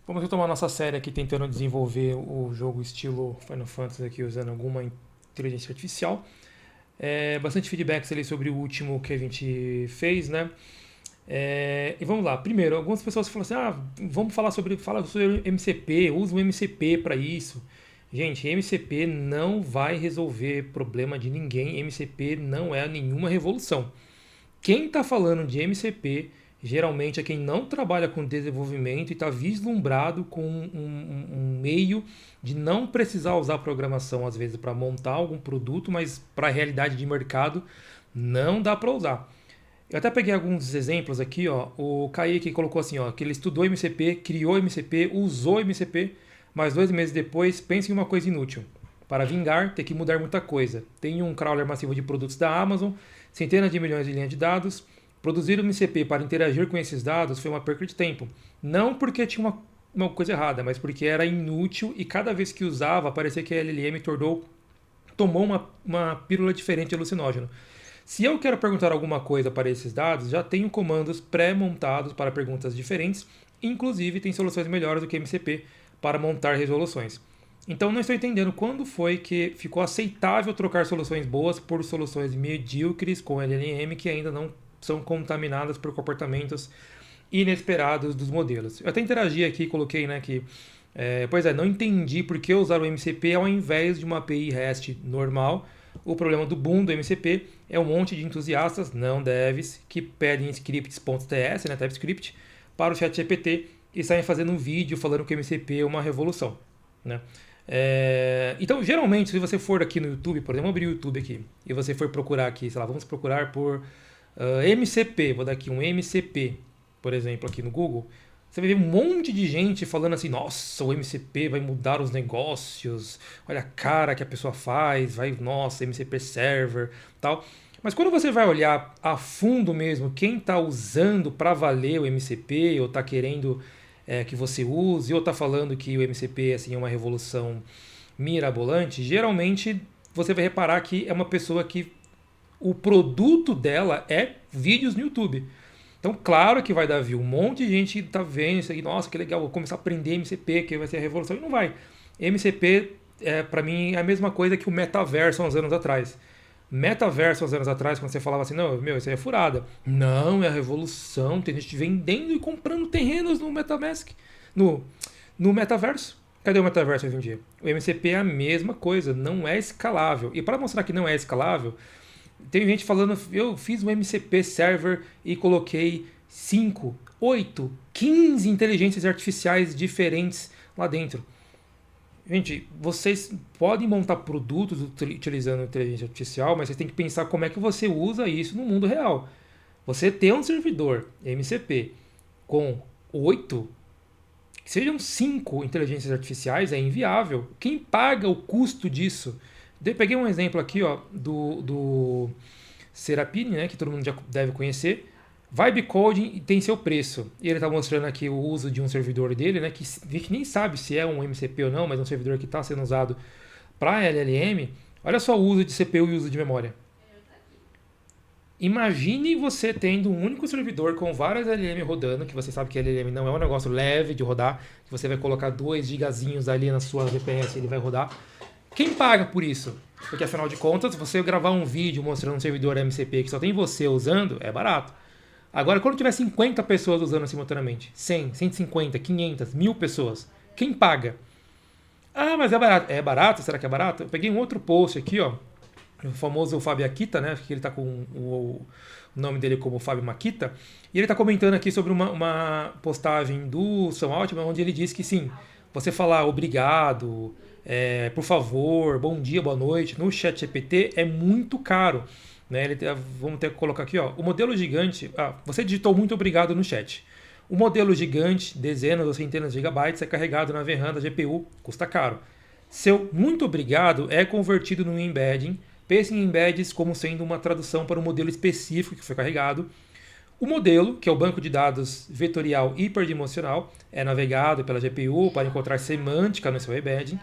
Vamos retomar nossa série aqui tentando desenvolver o jogo estilo Final Fantasy aqui usando alguma inteligência artificial. Bastante feedbacks ali sobre o último que a gente fez, né? E vamos lá. Primeiro, algumas pessoas falam assim: vamos fala sobre MCP, usa o MCP para isso. Gente, MCP não vai resolver problema de ninguém. MCP não é nenhuma revolução. Quem está falando de MCP geralmente é quem não trabalha com desenvolvimento e está vislumbrado com um meio de não precisar usar programação às vezes para montar algum produto, mas para a realidade de mercado não dá para usar. Eu até peguei alguns exemplos aqui, ó. O Kaique colocou assim, ó, que ele estudou MCP, criou MCP, usou MCP, mas 2 meses depois pensa em uma coisa inútil. Para vingar, tem que mudar muita coisa. Tem um crawler massivo de produtos da Amazon, centenas de milhões de linhas de dados. Produzir o MCP para interagir com esses dados foi uma perda de tempo. Não porque tinha uma coisa errada, mas porque era inútil e cada vez que usava parecia que a LLM tomou uma pílula diferente de alucinógeno. Se eu quero perguntar alguma coisa para esses dados, já tenho comandos pré-montados para perguntas diferentes, inclusive tem soluções melhores do que MCP para montar resoluções. Então não estou entendendo quando foi que ficou aceitável trocar soluções boas por soluções medíocres com LLM que ainda não são contaminadas por comportamentos inesperados dos modelos. Eu até interagi aqui, coloquei, né, que não entendi por que usar o MCP ao invés de uma API REST normal. O problema do boom do MCP é um monte de entusiastas, não devs, que pedem scripts.ts, né, TypeScript, para o ChatGPT e saem fazendo um vídeo falando que o MCP é uma revolução, né? Então, geralmente, se você for aqui no YouTube, por exemplo, abrir o YouTube aqui, e você for procurar aqui, sei lá, vamos procurar por MCP, vou dar aqui um MCP, por exemplo, aqui no Google, você vai ver um monte de gente falando assim, nossa, o MCP vai mudar os negócios, olha a cara que a pessoa faz, nossa, MCP Server, tal. Mas quando você vai olhar a fundo mesmo, quem está usando para valer o MCP, ou está querendo que você use, ou está falando que o MCP assim, é uma revolução mirabolante, geralmente você vai reparar que é uma pessoa que o produto dela é vídeos no YouTube. Então, claro que vai dar view. Um monte de gente tá vendo isso aí, nossa, que legal, vou começar a aprender MCP, que vai ser a revolução. E não vai. MCP, para mim, é a mesma coisa que o metaverso há uns anos atrás. Metaverso, há uns anos atrás, quando você falava assim, não, meu, isso aí é furada. Não, é a revolução, tem gente vendendo e comprando terrenos no MetaMask, no metaverso. Cadê o metaverso hoje em dia? O MCP é a mesma coisa, não é escalável. E para mostrar que não é escalável, tem gente falando, eu fiz um MCP server e coloquei 5, 8, 15 inteligências artificiais diferentes lá dentro. Gente, vocês podem montar produtos utilizando inteligência artificial, mas vocês têm que pensar como é que você usa isso no mundo real. Você ter um servidor MCP com 8, que sejam 5 inteligências artificiais, é inviável. Quem paga o custo disso? Eu peguei um exemplo aqui, ó, do Serapine, né, que todo mundo já deve conhecer. Vibe Coding tem seu preço. E ele está mostrando aqui o uso de um servidor dele, né, que a gente nem sabe se é um MCP ou não, mas é um servidor que está sendo usado para LLM. Olha só o uso de CPU e o uso de memória. Imagine você tendo um único servidor com várias LLM rodando, que você sabe que LLM não é um negócio leve de rodar, que você vai colocar 2 gigazinhos ali na sua VPS e ele vai rodar. Quem paga por isso? Porque afinal de contas, você gravar um vídeo mostrando um servidor MCP que só tem você usando, é barato. Agora, quando tiver 50 pessoas usando simultaneamente, 100, 150, 500, 1000 pessoas, quem paga? Ah, mas é barato. É barato? Será que é barato? Eu peguei um outro post aqui, ó, o famoso Fábio Akita, né? Que ele tá com o nome dele como Fábio Makita. E ele tá comentando aqui sobre uma postagem do Sam Altman, onde ele diz que sim, você falar obrigado, por favor, bom dia, boa noite, no chat GPT é muito caro. Né? Vamos ter que colocar aqui, ó, o modelo gigante. Você digitou muito obrigado no chat. O modelo gigante, dezenas ou centenas de gigabytes, é carregado na VRAM da GPU, custa caro. Seu muito obrigado é convertido num embedding. Pense em embeds como sendo uma tradução para um modelo específico que foi carregado. O modelo, que é o banco de dados vetorial hiperdimensional, é navegado pela GPU para encontrar semântica no seu embedding.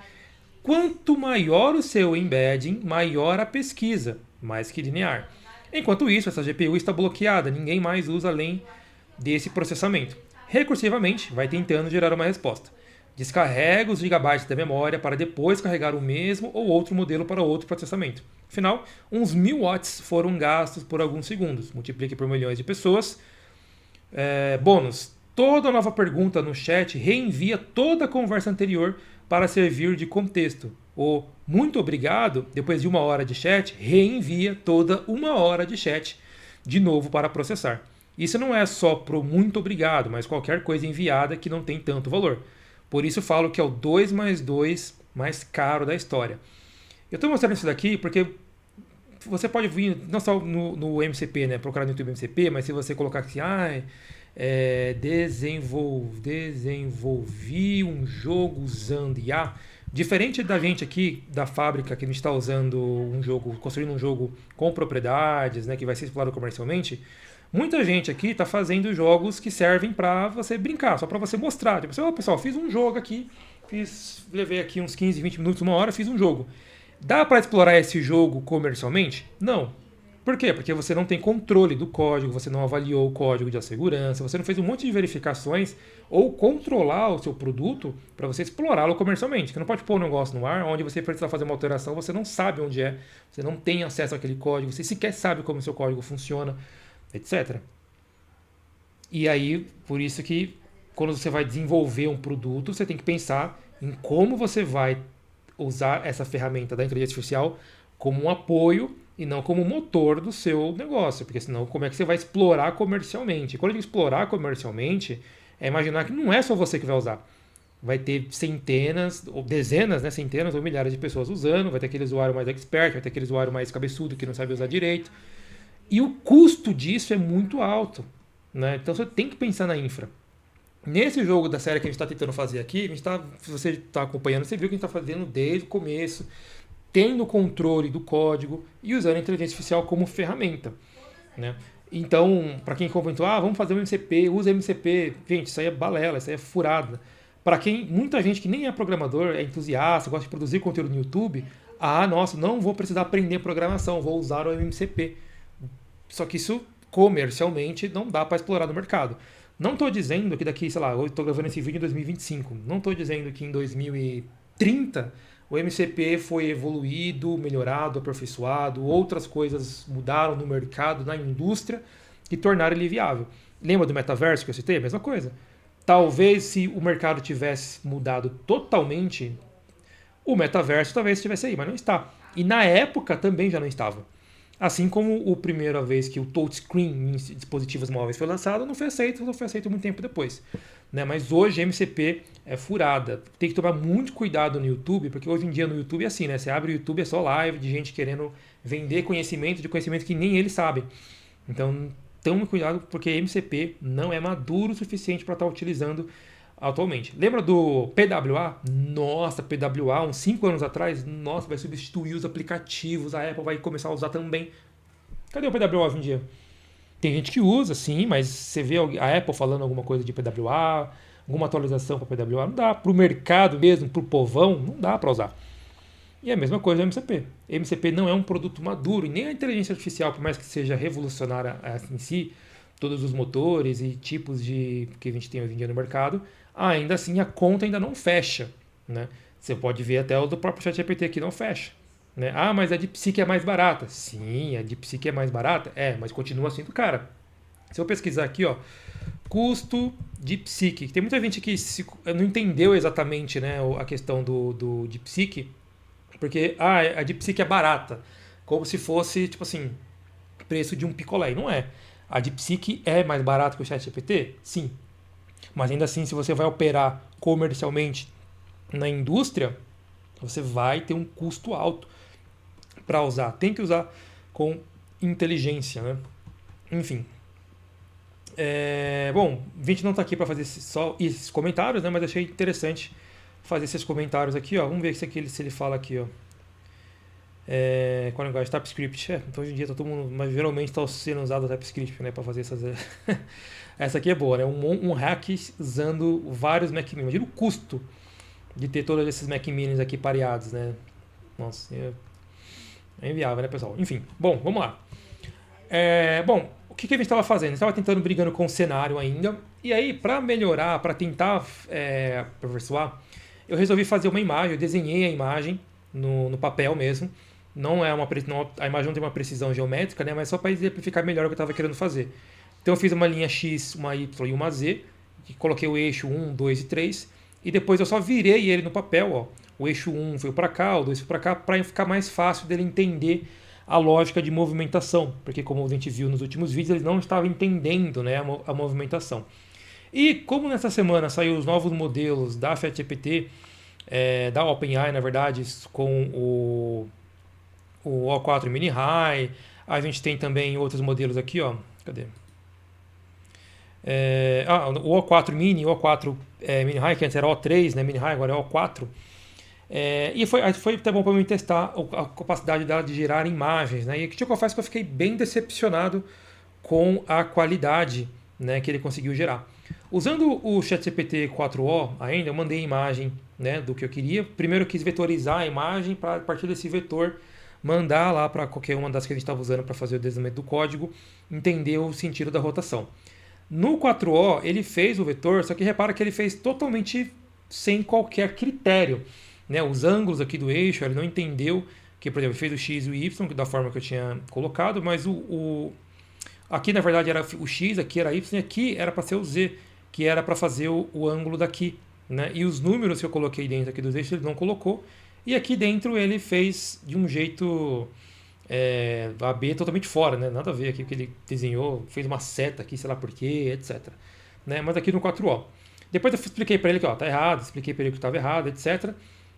Quanto maior o seu embedding, maior a pesquisa, mais que linear. Enquanto isso, essa GPU está bloqueada, ninguém mais usa além desse processamento. recursivamente vai tentando gerar uma resposta. Descarrega os gigabytes da memória para depois carregar o mesmo ou outro modelo para outro processamento. Afinal, uns 1000 watts foram gastos por alguns segundos. Multiplique por milhões de pessoas. Bônus. Toda nova pergunta no chat reenvia toda a conversa anterior para servir de contexto. O muito obrigado, depois de 1 hora de chat, reenvia toda 1 hora de chat de novo para processar. Isso não é só pro muito obrigado, mas qualquer coisa enviada que não tem tanto valor. Por isso eu falo que é o 2 mais 2 mais caro da história. Eu estou mostrando isso daqui porque você pode vir, não só no MCP, né, procurar no YouTube MCP, mas se você colocar assim, desenvolvi um jogo usando IA, diferente da gente aqui, da fábrica, que a gente está usando um jogo, construindo um jogo com propriedades, né, que vai ser explorado comercialmente, muita gente aqui está fazendo jogos que servem para você brincar, só para você mostrar. Tipo assim, pessoal, fiz um jogo aqui, levei aqui uns 15, 20 minutos, 1 hora, fiz um jogo. Dá para explorar esse jogo comercialmente? Não. Por quê? Porque você não tem controle do código, você não avaliou o código de segurança, você não fez um monte de verificações ou controlar o seu produto para você explorá-lo comercialmente. Você não pode pôr um negócio no ar onde você precisa fazer uma alteração, você não sabe onde é, você não tem acesso àquele código, você sequer sabe como o seu código funciona, etc. E aí, por isso que quando você vai desenvolver um produto, você tem que pensar em como você vai usar essa ferramenta da inteligência artificial como um apoio e não como motor do seu negócio, porque senão como é que você vai explorar comercialmente? E quando a gente explorar comercialmente, é imaginar que não é só você que vai usar. Vai ter centenas, ou dezenas, né, centenas ou milhares de pessoas usando, vai ter aquele usuário mais expert, vai ter aquele usuário mais cabeçudo que não sabe usar direito. E o custo disso é muito alto, né? Então você tem que pensar na infra. Nesse jogo da série que a gente está tentando fazer aqui, se você está acompanhando, você viu que a gente está fazendo desde o começo, tendo controle do código e usando a inteligência artificial como ferramenta, né? Então, para quem comentou, vamos fazer um MCP, usa MCP, gente, isso aí é balela, isso aí é furada. Para muita gente que nem é programador, é entusiasta, gosta de produzir conteúdo no YouTube, nossa, não vou precisar aprender programação, vou usar o MCP. Só que isso comercialmente não dá para explorar no mercado. Não estou dizendo que daqui, sei lá, eu estou gravando esse vídeo em 2025, não estou dizendo que em 2030 o MCP foi evoluído, melhorado, aperfeiçoado, outras coisas mudaram no mercado, na indústria e tornaram ele viável. Lembra do metaverso que eu citei? A mesma coisa. Talvez se o mercado tivesse mudado totalmente, o metaverso talvez estivesse aí, mas não está. E na época também já não estava. Assim como a primeira vez que o touchscreen em dispositivos móveis foi lançado, não foi aceito muito tempo depois. Né? Mas hoje a MCP é furada. Tem que tomar muito cuidado no YouTube, porque hoje em dia no YouTube é assim, né? Você abre o YouTube, é só live de gente querendo vender conhecimento de conhecimento que nem eles sabem. Então, tome cuidado, porque MCP não é maduro o suficiente para estar utilizando atualmente. Lembra do PWA? Nossa, PWA, uns 5 anos atrás, nossa, vai substituir os aplicativos, a Apple vai começar a usar também. Cadê o PWA hoje em dia? Tem gente que usa, sim, mas você vê a Apple falando alguma coisa de PWA, alguma atualização para PWA, não dá. Para o mercado mesmo, para o povão, não dá para usar. E é a mesma coisa do MCP. MCP não é um produto maduro, e nem a inteligência artificial, por mais que seja revolucionária em si, todos os motores e tipos de que a gente tem hoje em dia no mercado, ainda assim a conta ainda não fecha. Né? Você pode ver até o do próprio ChatGPT que não fecha. Né? Mas a DeepSeek é mais barata. Sim, a DeepSeek é mais barata? mas continua sendo cara. Se eu pesquisar aqui, custo DeepSeek, tem muita gente que não entendeu exatamente, né, a questão do DeepSeek, porque a DeepSeek é barata, como se fosse, tipo assim, preço de um picolé. E não é. A DeepSeek é mais barata que o ChatGPT? Sim. Mas ainda assim, se você vai operar comercialmente na indústria, você vai ter um custo alto para usar. Tem que usar com inteligência, né? Enfim. Bom, a gente não está aqui para fazer só esses comentários, né? Mas achei interessante fazer esses comentários aqui, ó. Vamos ver se ele fala aqui, ó. Qual negócio? TypeScript. Então hoje em dia tá todo mundo, mas geralmente está sendo usado o TypeScript, né, para fazer essas. Essa aqui é boa, né? Um hack usando vários Mac Minis. Imagina o custo de ter todos esses Mac Minis aqui pareados, né? Nossa, é inviável, né, pessoal? Enfim, bom, vamos lá. Bom, o que a gente estava fazendo? A gente estava tentando brigando com o cenário ainda. E aí, para melhorar, para tentar aperfeiçoar, eu resolvi fazer uma imagem. Eu desenhei a imagem no papel mesmo. Não é a imagem não tem uma precisão geométrica, né? Mas só para exemplificar melhor o que eu estava querendo fazer. Então eu fiz uma linha X, uma Y e uma Z. E coloquei o eixo 1, 2 e 3. E depois eu só virei ele no papel. Ó. O eixo 1 foi para cá, o 2 foi para cá, para ficar mais fácil dele entender a lógica de movimentação, porque como a gente viu nos últimos vídeos, eles não estavam entendendo, né, a movimentação. E como nessa semana saiu os novos modelos da ChatGPT, da OpenAI, na verdade, com o O4 Mini High, a gente tem também outros modelos aqui, ó, cadê? O O4 Mini, o O4 Mini High, que antes era O3, né, Mini High, agora é O4. E foi até bom para mim testar a capacidade dela de gerar imagens, né? E que eu confesso que eu fiquei bem decepcionado com a qualidade, né, que ele conseguiu gerar. Usando o ChatGPT 4o ainda, eu mandei a imagem, né, do que eu queria. Primeiro eu quis vetorizar a imagem para a partir desse vetor mandar lá para qualquer uma das que a gente estava usando para fazer o desenvolvimento do código, entender o sentido da rotação. No 4o ele fez o vetor, só que repara que ele fez totalmente sem qualquer critério. Né, os ângulos aqui do eixo, ele não entendeu que, por exemplo, fez o X e o Y da forma que eu tinha colocado, mas aqui na verdade era o X, aqui era Y, e aqui era para ser o Z, que era para fazer o ângulo daqui. Né? E os números que eu coloquei dentro aqui dos eixos ele não colocou, e aqui dentro ele fez de um jeito AB totalmente fora, né? Nada a ver aqui o que ele desenhou, fez uma seta aqui, sei lá porquê, etc. Né? Mas aqui no 4o. Depois eu expliquei para ele que tá errado, expliquei para ele que estava errado, etc.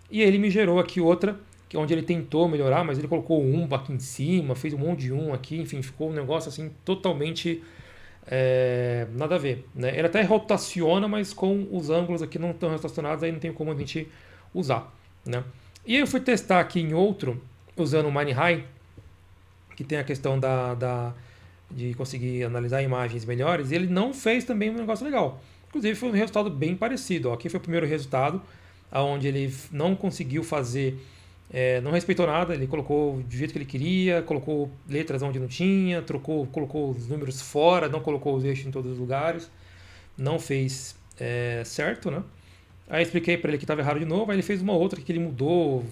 E ele me gerou aqui outra, que é onde ele tentou melhorar, mas ele colocou um aqui em cima, fez um monte de aqui, enfim, ficou um negócio assim totalmente nada a ver. Né? Ele até rotaciona, mas com os ângulos aqui não estão rotacionados, aí não tem como a gente usar. Né? E aí eu fui testar aqui em outro, usando o Mini High, que tem a questão de conseguir analisar imagens melhores, e ele não fez também um negócio legal. Inclusive foi um resultado bem parecido. Ó. Aqui foi o primeiro resultado, onde ele não conseguiu fazer, não respeitou nada, ele colocou do jeito que ele queria, colocou letras onde não tinha, colocou os números fora, não colocou os eixos em todos os lugares, não fez certo, né? Aí eu expliquei para ele que estava errado de novo, aí ele fez uma outra que ele mudou,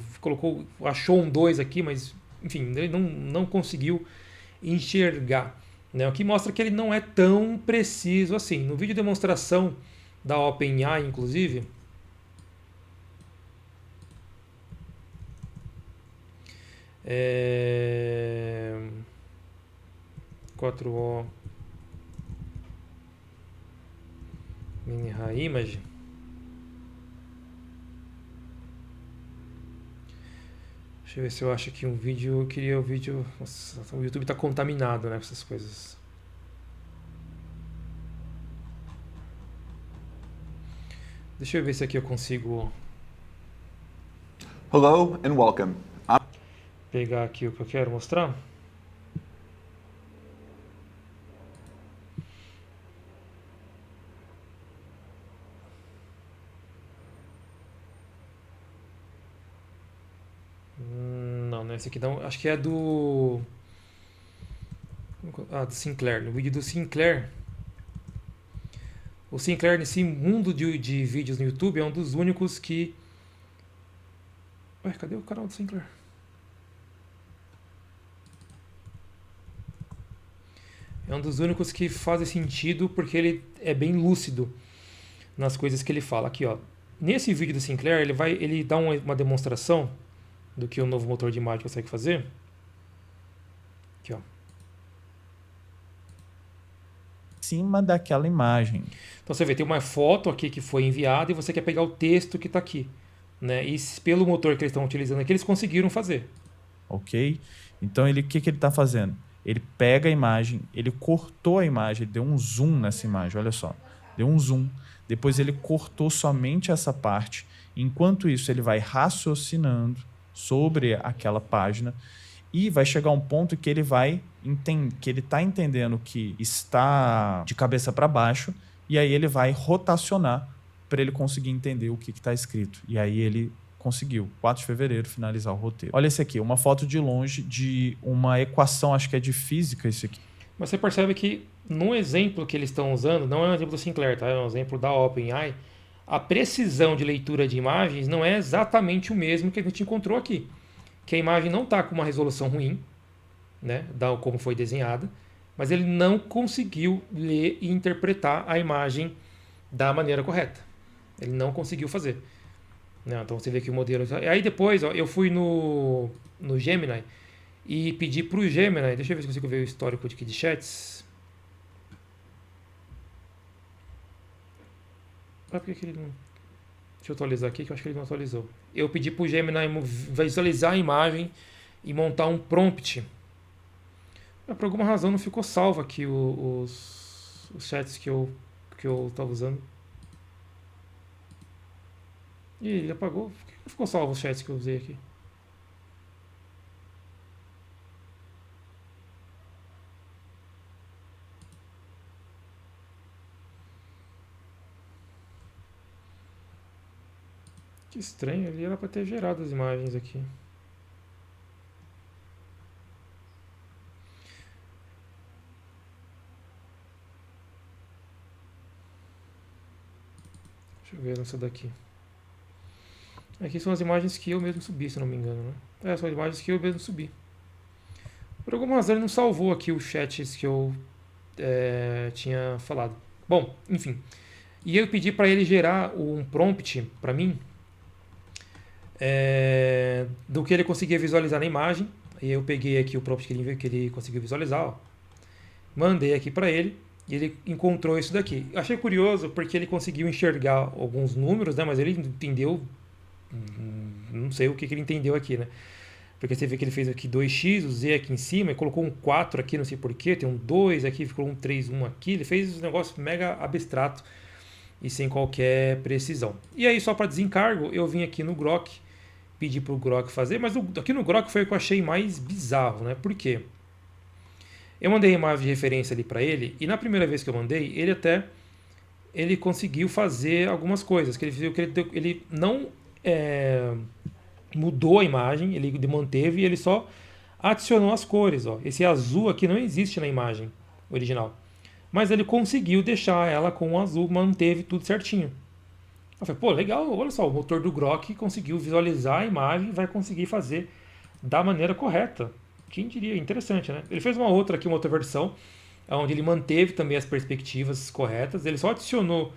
achou um 2 aqui, mas enfim, ele não conseguiu enxergar. Né? O que mostra que ele não é tão preciso assim. No vídeo de demonstração da OpenAI, inclusive, 4o Mini High Image. Deixa eu ver se eu acho aqui um vídeo. Eu queria o vídeo. Nossa, o YouTube está contaminado, né, com essas coisas. Deixa eu ver se aqui eu consigo. Hello and welcome. Pegar aqui o que eu quero mostrar. Não, esse aqui não. Acho que é do Sinclair. No vídeo do Sinclair. O Sinclair, nesse mundo de vídeos no YouTube, é um dos únicos que. Ué, cadê o canal do Sinclair? É um dos únicos que faz sentido porque ele é bem lúcido nas coisas que ele fala. Aqui, ó. Nesse vídeo do Sinclair, ele dá uma demonstração do que o novo motor de imagem consegue fazer. Aqui, ó. Cima daquela imagem. Então você vê, tem uma foto aqui que foi enviada e você quer pegar o texto que está aqui. Né? E pelo motor que eles estão utilizando aqui, eles conseguiram fazer. Ok? Então, o que ele está fazendo? Ele pega a imagem, ele cortou a imagem, ele deu um zoom nessa imagem, olha só. Deu um zoom. Depois ele cortou somente essa parte. Enquanto isso, ele vai raciocinando sobre aquela página e vai chegar um ponto que ele está entendendo que está de cabeça para baixo e aí ele vai rotacionar para ele conseguir entender o que está escrito. E aí ele conseguiu, 4 de fevereiro, finalizar o roteiro. Olha esse aqui, uma foto de longe de uma equação, acho que é de física isso aqui. Mas você percebe que no exemplo que eles estão usando, não é um exemplo do Sinclair, tá? É um exemplo da OpenAI. A precisão de leitura de imagens não é exatamente o mesmo que a gente encontrou aqui. Que a imagem não está com uma resolução ruim, né, da como foi desenhada, mas ele não conseguiu ler e interpretar a imagem da maneira correta. Ele não conseguiu fazer. Não, então você vê que o modelo. Aí depois, ó, eu fui no Gemini e pedi para o Gemini. Deixa eu ver se eu consigo ver o histórico de chats. Ah, por que ele não. Deixa eu atualizar aqui que eu acho que ele não atualizou. Eu pedi para o Gemini visualizar a imagem e montar um prompt. Mas por alguma razão não ficou salvo aqui os chats que eu estava usando. Ih, ele apagou. Por que não ficou salvo os chats que eu usei aqui? Que estranho, ele era para ter gerado as imagens aqui. Deixa eu ver essa daqui. Aqui são as imagens que eu mesmo subi, se não me engano, né? É, são as imagens que eu mesmo subi. Por alguma razão ele não salvou aqui os chats que eu tinha falado. Bom, enfim. E eu pedi para ele gerar um prompt para mim do que ele conseguia visualizar na imagem. E eu peguei aqui o prompt que ele conseguiu visualizar, ó. Mandei aqui para ele e ele encontrou isso daqui. Achei curioso porque ele conseguiu enxergar alguns números, né? Mas ele entendeu, não sei o que ele entendeu aqui, né? Porque você vê que ele fez aqui 2x, o z aqui em cima, e colocou um 4 aqui, não sei porquê, tem um 2 aqui, ficou um 3, 1 aqui. Ele fez um negócio mega abstrato e sem qualquer precisão. E aí, só para desencargo, eu vim aqui no Grok, pedi para o Grok fazer, mas aqui no Grok foi o que eu achei mais bizarro, né? Por quê? Eu mandei a imagem de referência ali para ele, e na primeira vez que eu mandei, ele conseguiu fazer algumas coisas, que ele não mudou a imagem, ele manteve e ele só adicionou as cores. Ó. Esse azul aqui não existe na imagem original, mas ele conseguiu deixar ela com o azul, manteve tudo certinho. Eu falei, pô, legal, olha só, o motor do Grok conseguiu visualizar a imagem e vai conseguir fazer da maneira correta. Quem diria? Interessante, né? Ele fez uma outra versão, onde ele manteve também as perspectivas corretas. Ele só adicionou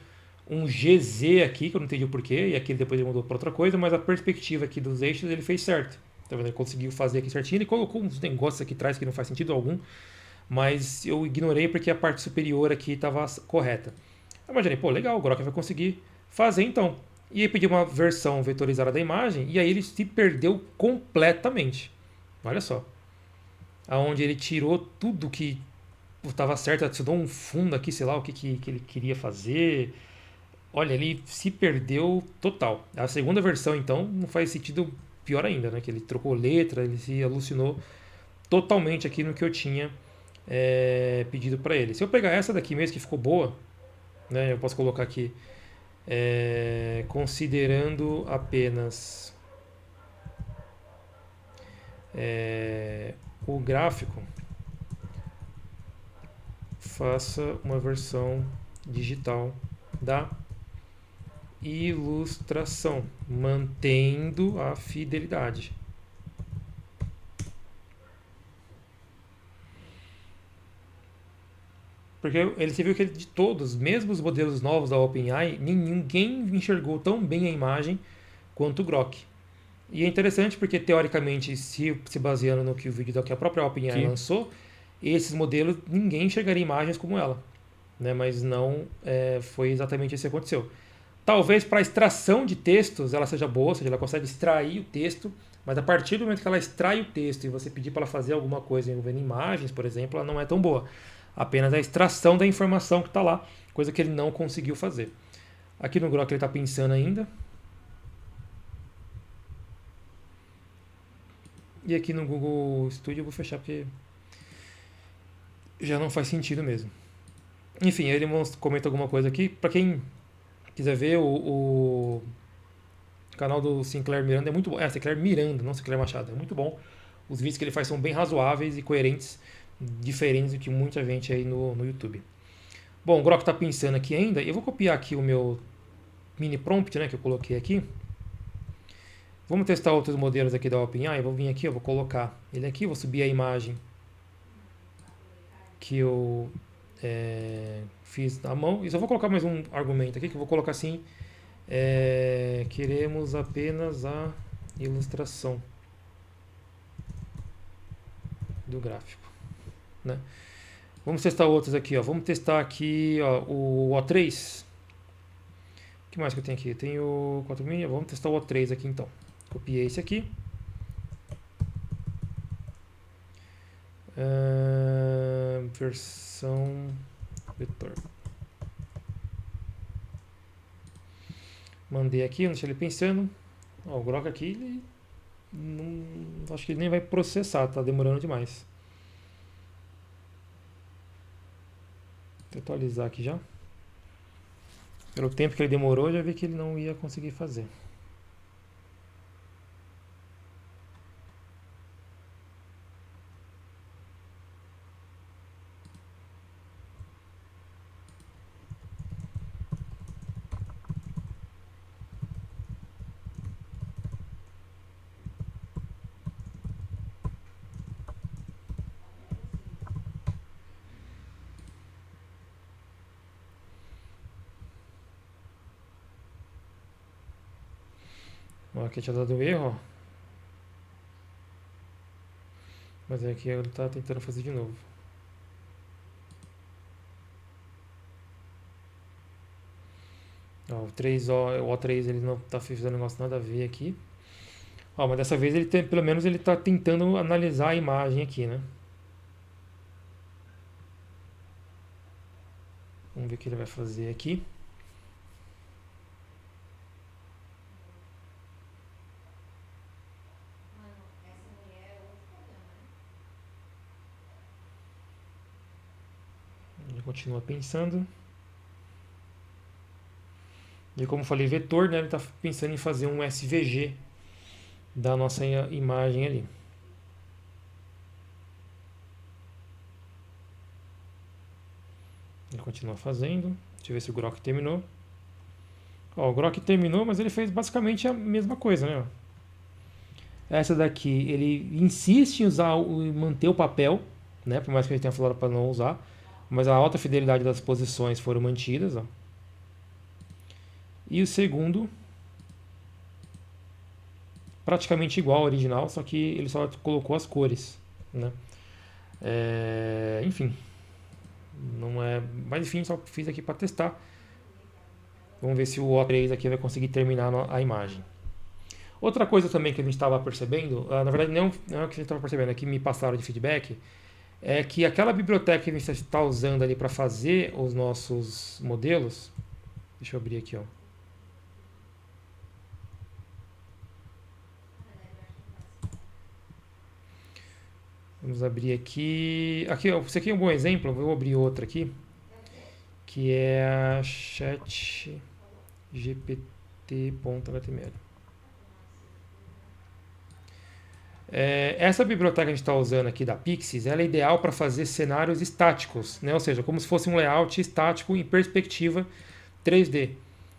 um GZ aqui, que eu não entendi o porquê, e aqui depois ele mudou para outra coisa, mas a perspectiva aqui dos eixos ele fez certo. Então ele conseguiu fazer aqui certinho. Ele colocou uns negócios aqui atrás que não faz sentido algum, mas eu ignorei porque a parte superior aqui estava correta. Eu imaginei, pô, legal, o Grok vai conseguir fazer então. E aí pedi uma versão vetorizada da imagem, e aí ele se perdeu completamente. Olha só. Aonde ele tirou tudo que estava certo, adicionou um fundo aqui, sei lá o que ele queria fazer. Olha, ele se perdeu total. A segunda versão, então, não faz sentido, pior ainda, né? Que ele trocou letra, ele se alucinou totalmente aqui no que eu tinha pedido para ele. Se eu pegar essa daqui mesmo, que ficou boa, né? Eu posso colocar aqui, considerando apenas o gráfico, faça uma versão digital da ilustração, mantendo a fidelidade. Porque você viu que de todos, mesmo os modelos novos da OpenAI, ninguém enxergou tão bem a imagem quanto o Grok. E é interessante porque, teoricamente, se baseando no que o vídeo que a própria OpenAI lançou, esses modelos, ninguém enxergaria imagens como ela. Né? Mas não foi exatamente isso que aconteceu. Talvez para extração de textos ela seja boa, ou seja, ela consegue extrair o texto, mas a partir do momento que ela extrai o texto e você pedir para ela fazer alguma coisa envolvendo imagens, por exemplo, ela não é tão boa. Apenas a extração da informação que está lá, coisa que ele não conseguiu fazer. Aqui no Grok ele está pensando ainda. E aqui no Google Studio eu vou fechar porque já não faz sentido mesmo. Enfim, ele comenta alguma coisa aqui. Para quem quiser ver, o canal do Sinclair Miranda é muito bom. Sinclair Miranda, não Sinclair Machado. É muito bom. Os vídeos que ele faz são bem razoáveis e coerentes. diferentes do que muita gente aí no YouTube. Bom, o Grok está pensando aqui ainda. Eu vou copiar aqui o meu mini prompt, né, que eu coloquei aqui. Vamos testar outros modelos aqui da OpenAI. Eu vou vir aqui, eu vou colocar ele aqui, vou subir a imagem que eu fiz na mão. E só vou colocar mais um argumento aqui, que eu vou colocar assim, queremos apenas a ilustração do gráfico, né? Vamos testar outros aqui, ó. Vamos testar aqui, ó, o O3. O que mais que eu tenho aqui? Eu tenho o 4000. Vamos testar o O3 aqui então. Copiei esse aqui. Versão vetor. Mandei aqui, não deixei ele pensando. Ó, o Grok aqui, ele não, acho que ele nem vai processar, tá demorando demais. Vou atualizar aqui já. Pelo tempo que ele demorou, já vi que ele não ia conseguir fazer. Ó, aqui tinha dado erro, ó. Mas aqui ele tá tentando fazer de novo. Ó, o O3 ele não tá fazendo negócio nada a ver aqui. Ó, mas dessa vez ele pelo menos ele tá tentando analisar a imagem aqui, né? Vamos ver o que ele vai fazer aqui. Ele continua pensando. E como eu falei, vetor, né? Ele está pensando em fazer um SVG da nossa imagem ali. Ele continua fazendo. Deixa eu ver se o Grok terminou. Ó, o Grok terminou, mas ele fez basicamente a mesma coisa, né? Essa daqui, ele insiste em manter o papel, né? Por mais que ele tenha falado para não usar. Mas a alta fidelidade das posições foram mantidas, ó. E o segundo, praticamente igual ao original, só que ele só colocou as cores, né? Enfim, não é. Mas enfim, só fiz aqui para testar. Vamos ver se o O3 aqui vai conseguir terminar a imagem. Outra coisa também que a gente estava percebendo, na verdade não é o que a gente estava percebendo, é que me passaram de feedback, é que aquela biblioteca que a gente está usando ali para fazer os nossos modelos, deixa eu abrir aqui, ó. Vamos abrir aqui. Aqui, ó, esse aqui é um bom exemplo. Vou abrir outra aqui, que é a ChatGPT.html. Essa biblioteca que a gente está usando aqui da Pixies, ela é ideal para fazer cenários estáticos, né? Ou seja, como se fosse um layout estático em perspectiva 3D.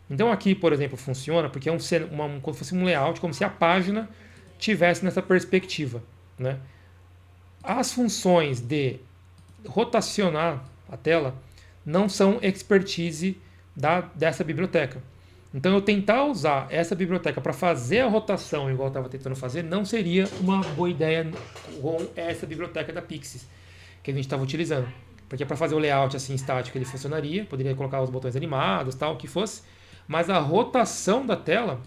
Então aqui, por exemplo, funciona porque é como se fosse um layout, como se a página tivesse nessa perspectiva, né? As funções de rotacionar a tela não são expertise dessa biblioteca. Então, eu tentar usar essa biblioteca para fazer a rotação igual eu estava tentando fazer não seria uma boa ideia com essa biblioteca da Pixies que a gente estava utilizando. Porque para fazer o layout assim estático ele funcionaria, poderia colocar os botões animados, tal, o que fosse, mas a rotação da tela,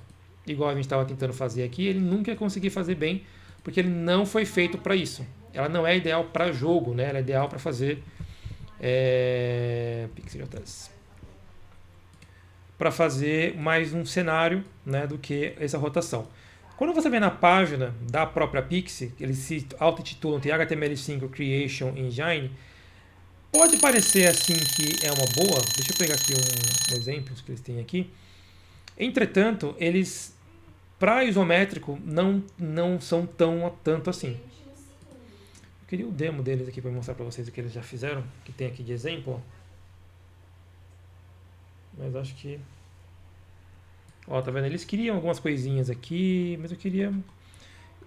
igual a gente estava tentando fazer aqui, ele nunca ia conseguir fazer bem, porque ele não foi feito para isso. Ela não é ideal para jogo, né? Ela é ideal para fazer para fazer mais um cenário, né, do que essa rotação. Quando você vê na página da própria Pixie, eles se auto-intitulam de HTML5 Creation Engine, pode parecer assim que é uma boa. Deixa eu pegar aqui um exemplo que eles têm aqui. Entretanto, eles para isométrico não são tanto assim. queria o demo deles aqui para mostrar para vocês o que eles já fizeram, que tem aqui de exemplo. Mas acho que... Ó, tá vendo? Eles queriam algumas coisinhas aqui, mas eu queria...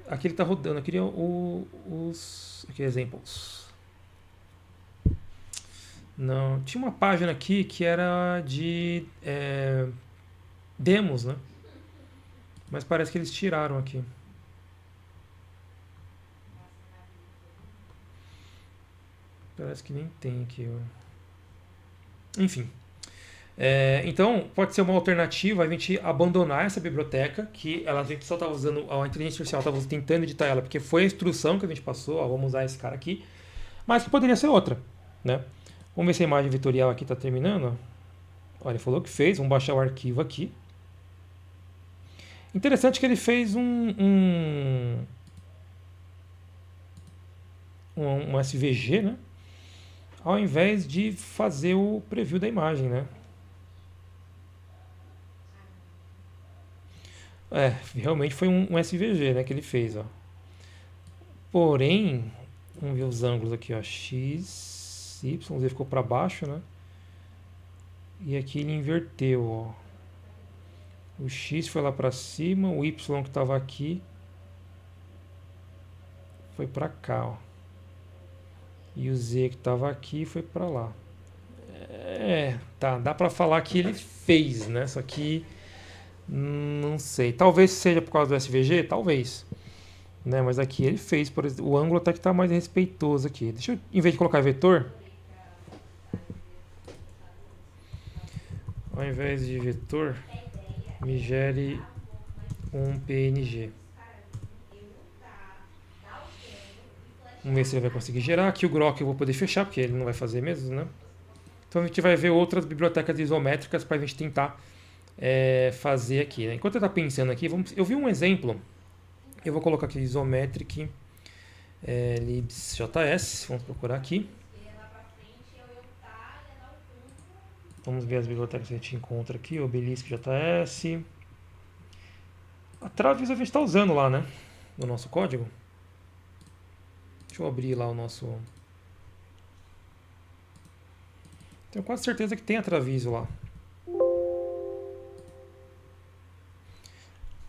Aqui ele tá rodando, eu queria os... Aqui, exemplos. Não, tinha uma página aqui que era de demos, né? Mas parece que eles tiraram aqui. Parece que nem tem aqui. Ó. Enfim. Então, pode ser uma alternativa a gente abandonar essa biblioteca, que a gente só estava usando, a inteligência artificial estava tentando editar ela, porque foi a instrução que a gente passou, ó, vamos usar esse cara aqui, mas que poderia ser outra, né? Vamos ver se a imagem vetorial aqui está terminando. Olha, ele falou que fez, vamos baixar o arquivo aqui. Interessante que ele fez um SVG, né? Ao invés de fazer o preview da imagem, né? Realmente foi um SVG, né, que ele fez, ó. Porém, vamos ver os ângulos aqui, ó. X, Y, Z ficou para baixo, né? E aqui ele inverteu, ó. O X foi lá para cima, o Y que estava aqui foi para cá, ó. E o Z que estava aqui foi para lá. Tá, dá para falar que ele fez, né? Só que não sei. Talvez seja por causa do SVG, talvez. Né? Mas aqui ele fez, por exemplo, o ângulo até que está mais respeitoso aqui. Deixa eu, em vez de colocar vetor, ao invés de vetor, me gere um PNG. Vamos ver se ele vai conseguir gerar. Aqui o Grok eu vou poder fechar, porque ele não vai fazer mesmo, né? Então a gente vai ver outras bibliotecas isométricas para a gente tentar fazer aqui. Né? Enquanto eu estou pensando aqui, eu vi um exemplo. Eu vou colocar aqui isometric libsjs. Vamos procurar aqui. Vamos ver as bibliotecas que a gente encontra aqui. Obelisk.js. A Travis a gente está usando lá, né? No nosso código. Deixa eu abrir lá o nosso... Tenho quase certeza que tem a Traviso lá.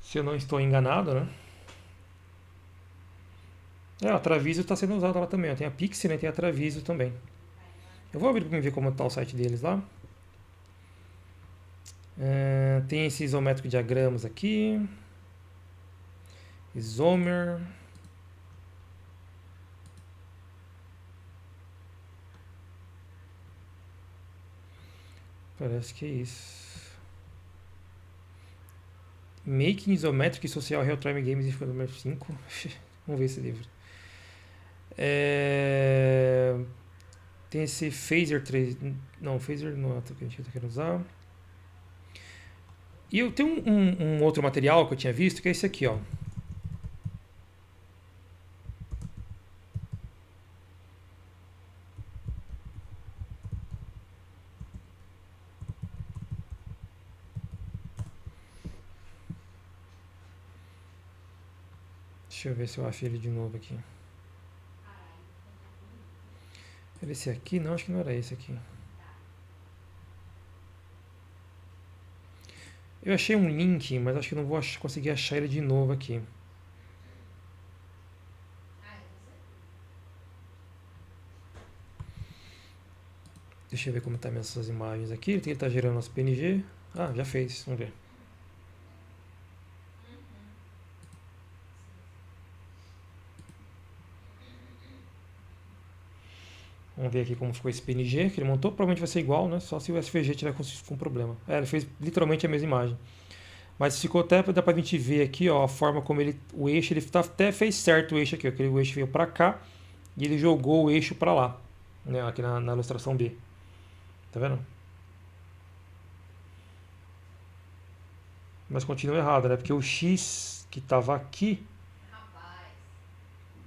Se eu não estou enganado, né? A Traviso está sendo usada lá também. Ó. Tem a Pixie, né? Tem a Traviso também. Eu vou abrir para ver como está o site deles lá. Tem esse isométrico diagramas aqui. Isomer. Parece que é isso. Making Isometric Social Real-Time Games em número 5. Vamos ver esse livro. Tem esse Phaser 3. Não, Phaser não é o que a gente está querendo usar. E eu tenho um outro material que eu tinha visto, que é esse aqui, ó. Deixa eu ver se eu acho ele de novo aqui. Era esse aqui? Não, acho que não era esse aqui. Eu achei um link, mas acho que não vou conseguir achar ele de novo aqui. Deixa eu ver como estão essas imagens aqui. Ele está gerando nosso PNG. Ah, já fez. Vamos ver. Vamos ver aqui como ficou esse PNG que ele montou. Provavelmente vai ser igual, né? Só se o SVG tiver com problema. Ele fez literalmente a mesma imagem. Mas ficou até, dá pra gente ver aqui, ó, a forma como o eixo, ele até fez certo o eixo aqui, ó, que o eixo veio pra cá e ele jogou o eixo pra lá, né? Aqui na ilustração B. Tá vendo? Mas continua errado, né? Porque o X que tava aqui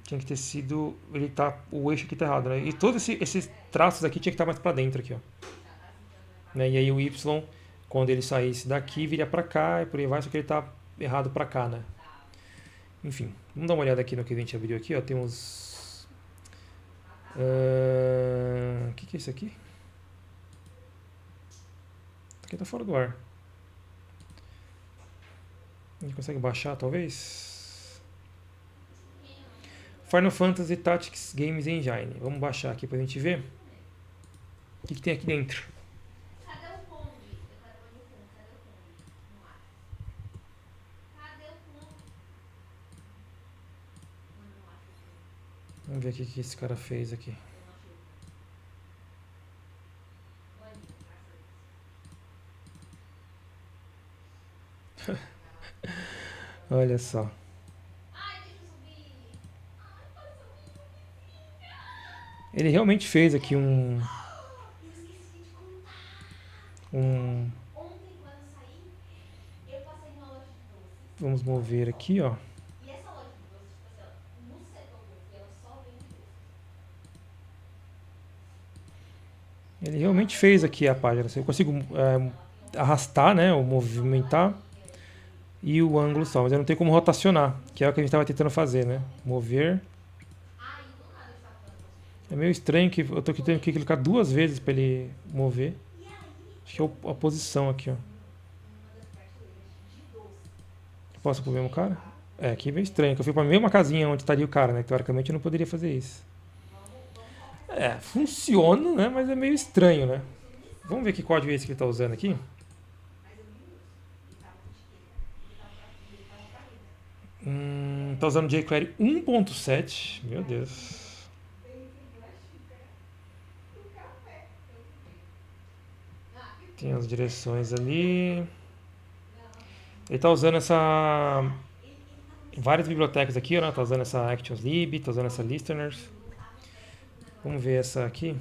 tinha que ter sido. O eixo aqui tá errado, né? E todos esses traços aqui tinha que estar mais pra dentro aqui, ó. Né? E aí o Y, quando ele saísse daqui, viria pra cá e por aí vai, só que ele tá errado pra cá, né? Enfim, vamos dar uma olhada aqui no que a gente abriu aqui, ó. Temos O que é isso aqui? Isso aqui tá fora do ar. A gente consegue baixar, talvez? Final Fantasy Tactics Games Engine. Vamos baixar aqui pra gente ver. O que tem aqui dentro? Vamos ver o que esse cara fez aqui. Olha só. Ele realmente fez aqui um... Vamos mover aqui, ó. Ele realmente fez aqui a página. Eu consigo arrastar, né, ou movimentar, e o ângulo só, mas eu não tenho como rotacionar, que é o que a gente estava tentando fazer, né? Mover. É meio estranho que eu tô aqui tendo que clicar 2 vezes para ele mover. Acho que é a posição aqui, ó. Posso pro mesmo cara? É, aqui é meio estranho, que eu fui pra mesma casinha onde estaria o cara, né? Teoricamente eu não poderia fazer isso. É, funciona, né? Mas é meio estranho, né? Vamos ver que código é esse que ele tá usando aqui. Tá usando jQuery 1.7. Meu Deus. Tem as direções ali. Ele tá usando várias bibliotecas aqui, né? Tá usando essa ActionsLib, tá usando essa Listeners. Vamos ver essa aqui.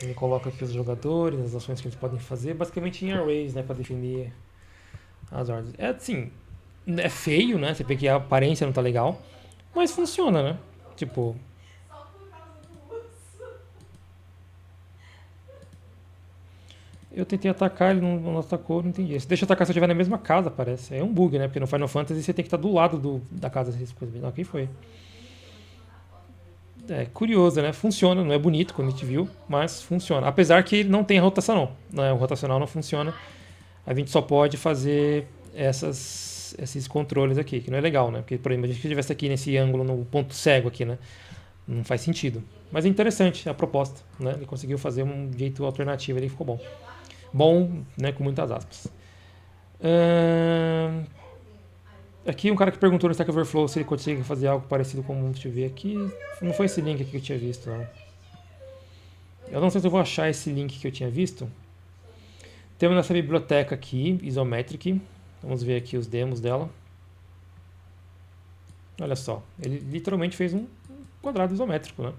Ele coloca aqui os jogadores, as ações que eles podem fazer, basicamente em arrays, né, para definir as ordens. É assim, é feio, né? Você vê que a aparência não tá legal, mas funciona, né? Tipo, eu tentei atacar, ele não atacou, não entendi. Você deixa eu atacar se eu estiver na mesma casa, parece. É um bug, né? Porque no Final Fantasy você tem que estar do lado da casa. Não, aqui foi. É curioso, né? Funciona, não é bonito como a gente viu, mas funciona. Apesar que ele não tem a rotação, não. Né? O rotacional não funciona. A gente só pode fazer esses controles aqui, que não é legal, né? Porque, por exemplo, a gente estivesse aqui nesse ângulo, no ponto cego aqui, né? Não faz sentido. Mas é interessante a proposta, né? Ele conseguiu fazer um jeito alternativo, ele ficou bom. Bom, né? Com muitas aspas. Aqui um cara que perguntou no Stack Overflow se ele consegue fazer algo parecido com o que eu vi aqui. Não foi esse link aqui que eu tinha visto, não. Eu não sei se eu vou achar esse link que eu tinha visto. Temos essa biblioteca aqui, Isometric. Vamos ver aqui os demos dela. Olha só, ele literalmente fez um quadrado isométrico, né?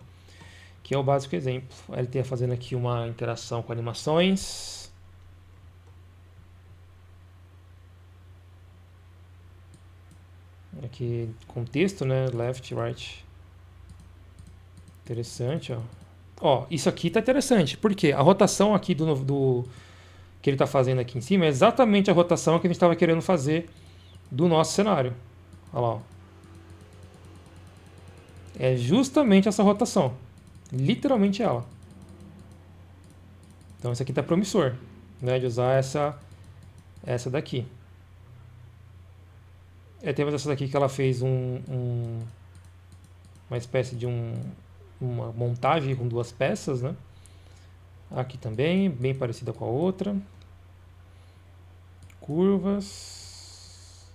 Que é o básico exemplo. Ele está fazendo aqui uma interação com animações. Aqui contexto, né? Left, right. Interessante, ó. Ó, isso aqui tá interessante. Por quê? A rotação aqui do que ele está fazendo aqui em cima é exatamente a rotação que a gente estava querendo fazer do nosso cenário. Olha lá, ó. É justamente essa rotação. Literalmente ela. Então isso aqui está promissor, né, de usar essa daqui. Temos essa daqui que ela fez uma espécie de uma montagem com 2 peças, né? Aqui também, bem parecida com a outra. Curvas,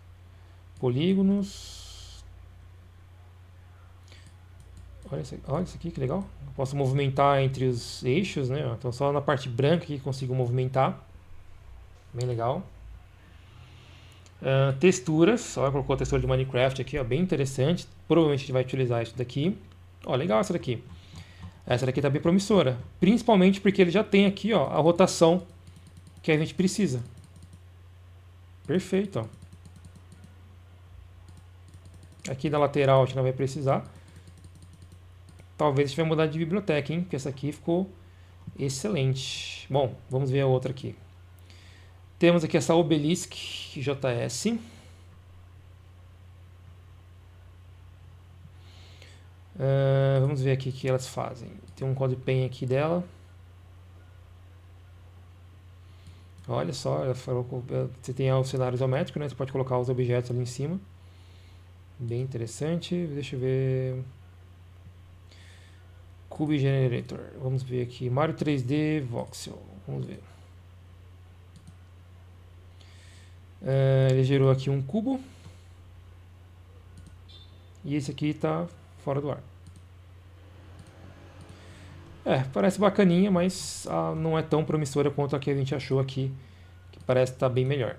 polígonos. Olha isso aqui, que legal. Eu posso movimentar entre os eixos, né? Então só na parte branca que consigo movimentar. Bem legal. Texturas, ó, colocou a textura de Minecraft aqui, ó, bem interessante. Provavelmente a gente vai utilizar isso daqui. Ó, legal essa daqui. Essa daqui tá bem promissora. Principalmente porque ele já tem aqui, ó, a rotação que a gente precisa. Perfeito, ó. Aqui na lateral a gente não vai precisar. talvez a gente vai mudar de biblioteca, hein? Porque essa aqui ficou excelente. Bom, vamos ver a outra aqui. Temos aqui essa Obelisk JS. Vamos ver aqui o que elas fazem. Tem um código PEN aqui dela. Olha só, você tem o cenário isométrico, né? Você pode colocar os objetos ali em cima. Bem interessante. Deixa eu ver. Cube Generator. Vamos ver aqui. Mario 3D Voxel. Vamos ver. Ele gerou aqui um cubo. E esse aqui está fora do ar. Parece bacaninha, mas não é tão promissora quanto a que a gente achou aqui, que parece estar bem melhor.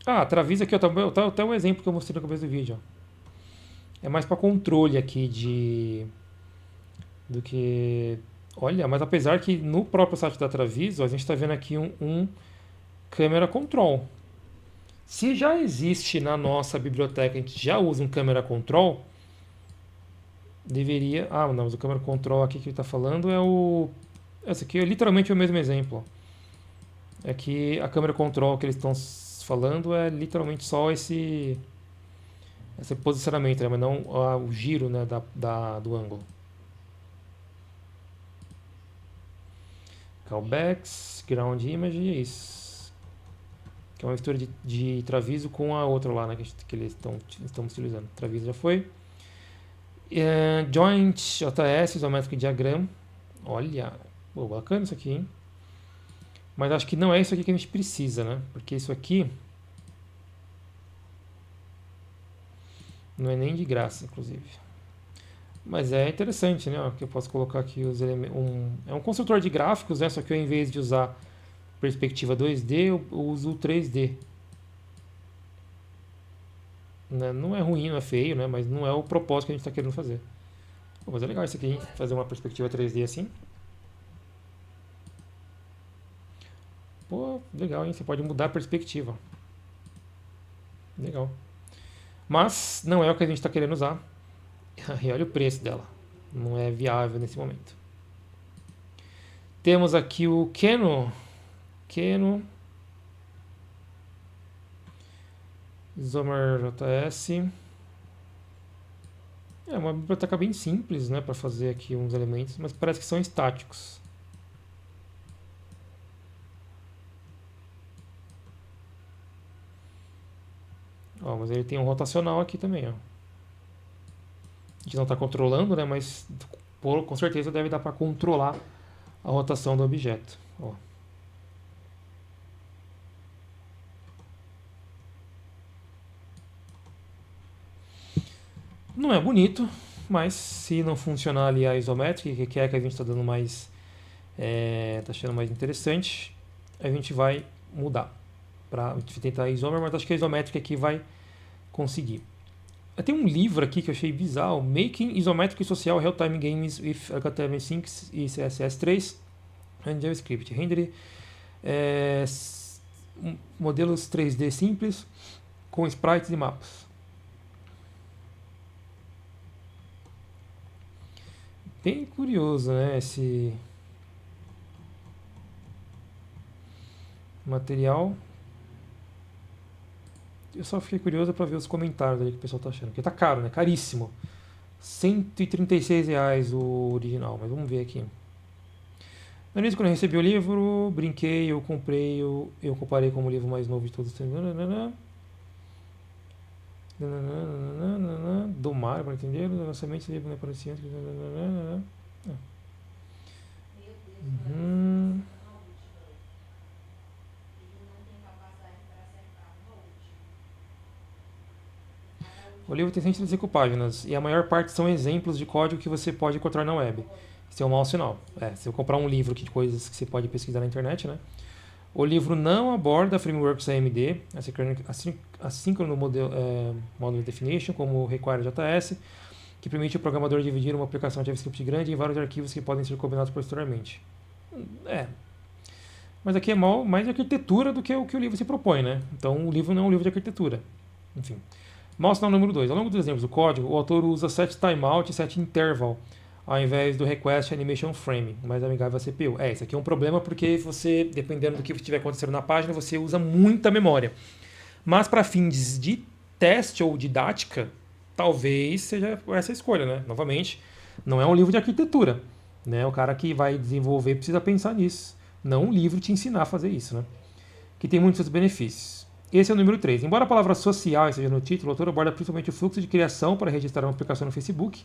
A Travisa aqui, até um exemplo que eu mostrei no começo do vídeo. Ó. É mais para controle aqui do que... Olha, mas apesar que no próprio site da Travisa, a gente está vendo aqui um Camera Control. Se já existe na nossa biblioteca, a gente já usa um Camera Control, deveria... não, mas o Camera Control aqui que ele está falando é o... Esse aqui é literalmente o mesmo exemplo. É que a Camera Control que eles estão falando é literalmente só esse posicionamento, né? Mas não o giro, né, do ângulo. Callbacks, Ground Image, é isso. Que é uma mistura de Traviso com a outra lá, né, que eles estão utilizando. Traviso já foi. Joint JS, Isometric Diagram. Olha, bacana isso aqui, hein? Mas acho que não é isso aqui que a gente precisa, né? Porque isso aqui não é nem de graça, inclusive. Mas é interessante, né? Que eu posso colocar aqui os elementos. É um construtor de gráficos, né? Só que ao invés de usar perspectiva 2D, eu uso o 3D. Não é ruim, não é feio, né? Mas não é o propósito que a gente está querendo fazer. Mas é legal isso aqui, hein? Fazer uma perspectiva 3D assim. Pô, legal, hein? Você pode mudar a perspectiva. Legal. Mas não é o que a gente está querendo usar. E olha o preço dela. Não é viável nesse momento. Temos aqui o Keno. Zomer JS. É uma biblioteca bem simples, né, para fazer aqui uns elementos, mas parece que são estáticos. Ó, mas ele tem um rotacional aqui também, ó. A gente não está controlando, né, mas com certeza deve dar para controlar a rotação do objeto. Ó. Não é bonito, mas se não funcionar ali a isométrica, que é a que a gente está dando mais, tá achando mais interessante, a gente vai mudar para tentar a isomer, mas acho que a isométrica aqui vai conseguir. Tem um livro aqui que eu achei bizarro, Making Isometric Social Real-Time Games with HTML5 e CSS3 and JavaScript. Render modelos 3D simples com sprites e mapas. Bem curioso, né, esse material. Eu só fiquei curioso para ver os comentários ali que o pessoal tá achando. Porque tá caro, né? Caríssimo. R$136 o original, mas vamos ver aqui. No início, quando eu recebi o livro, brinquei, eu comprei, eu comparei como o livro mais novo de todos. Do mar, para entender, o lançamento do livro não aparecia antes. O livro tem 135 páginas e a maior parte são exemplos de código que você pode encontrar na web. Isso é um mau sinal. Se eu comprar um livro aqui de coisas que você pode pesquisar na internet, né? O livro não aborda frameworks AMD, Asynchronous Model Definition, como o Require.js, que permite ao programador dividir uma aplicação JavaScript grande em vários arquivos que podem ser combinados posteriormente. Mas aqui é mais de arquitetura do que o livro se propõe, né? Então o livro não é um livro de arquitetura. Enfim. Mostra o número 2. Ao longo dos exemplos do código, o autor usa set timeout e set interval, ao invés do request animation frame, mais amigável à CPU. Isso aqui é um problema porque você, dependendo do que estiver acontecendo na página, você usa muita memória. Mas para fins de teste ou didática, talvez seja essa a escolha, né? Novamente, não é um livro de arquitetura, né? O cara que vai desenvolver precisa pensar nisso, não um livro te ensinar a fazer isso, né? Que tem muitos benefícios. Esse é o número 3. Embora a palavra social esteja no título, o autor aborda principalmente o fluxo de criação para registrar uma aplicação no Facebook,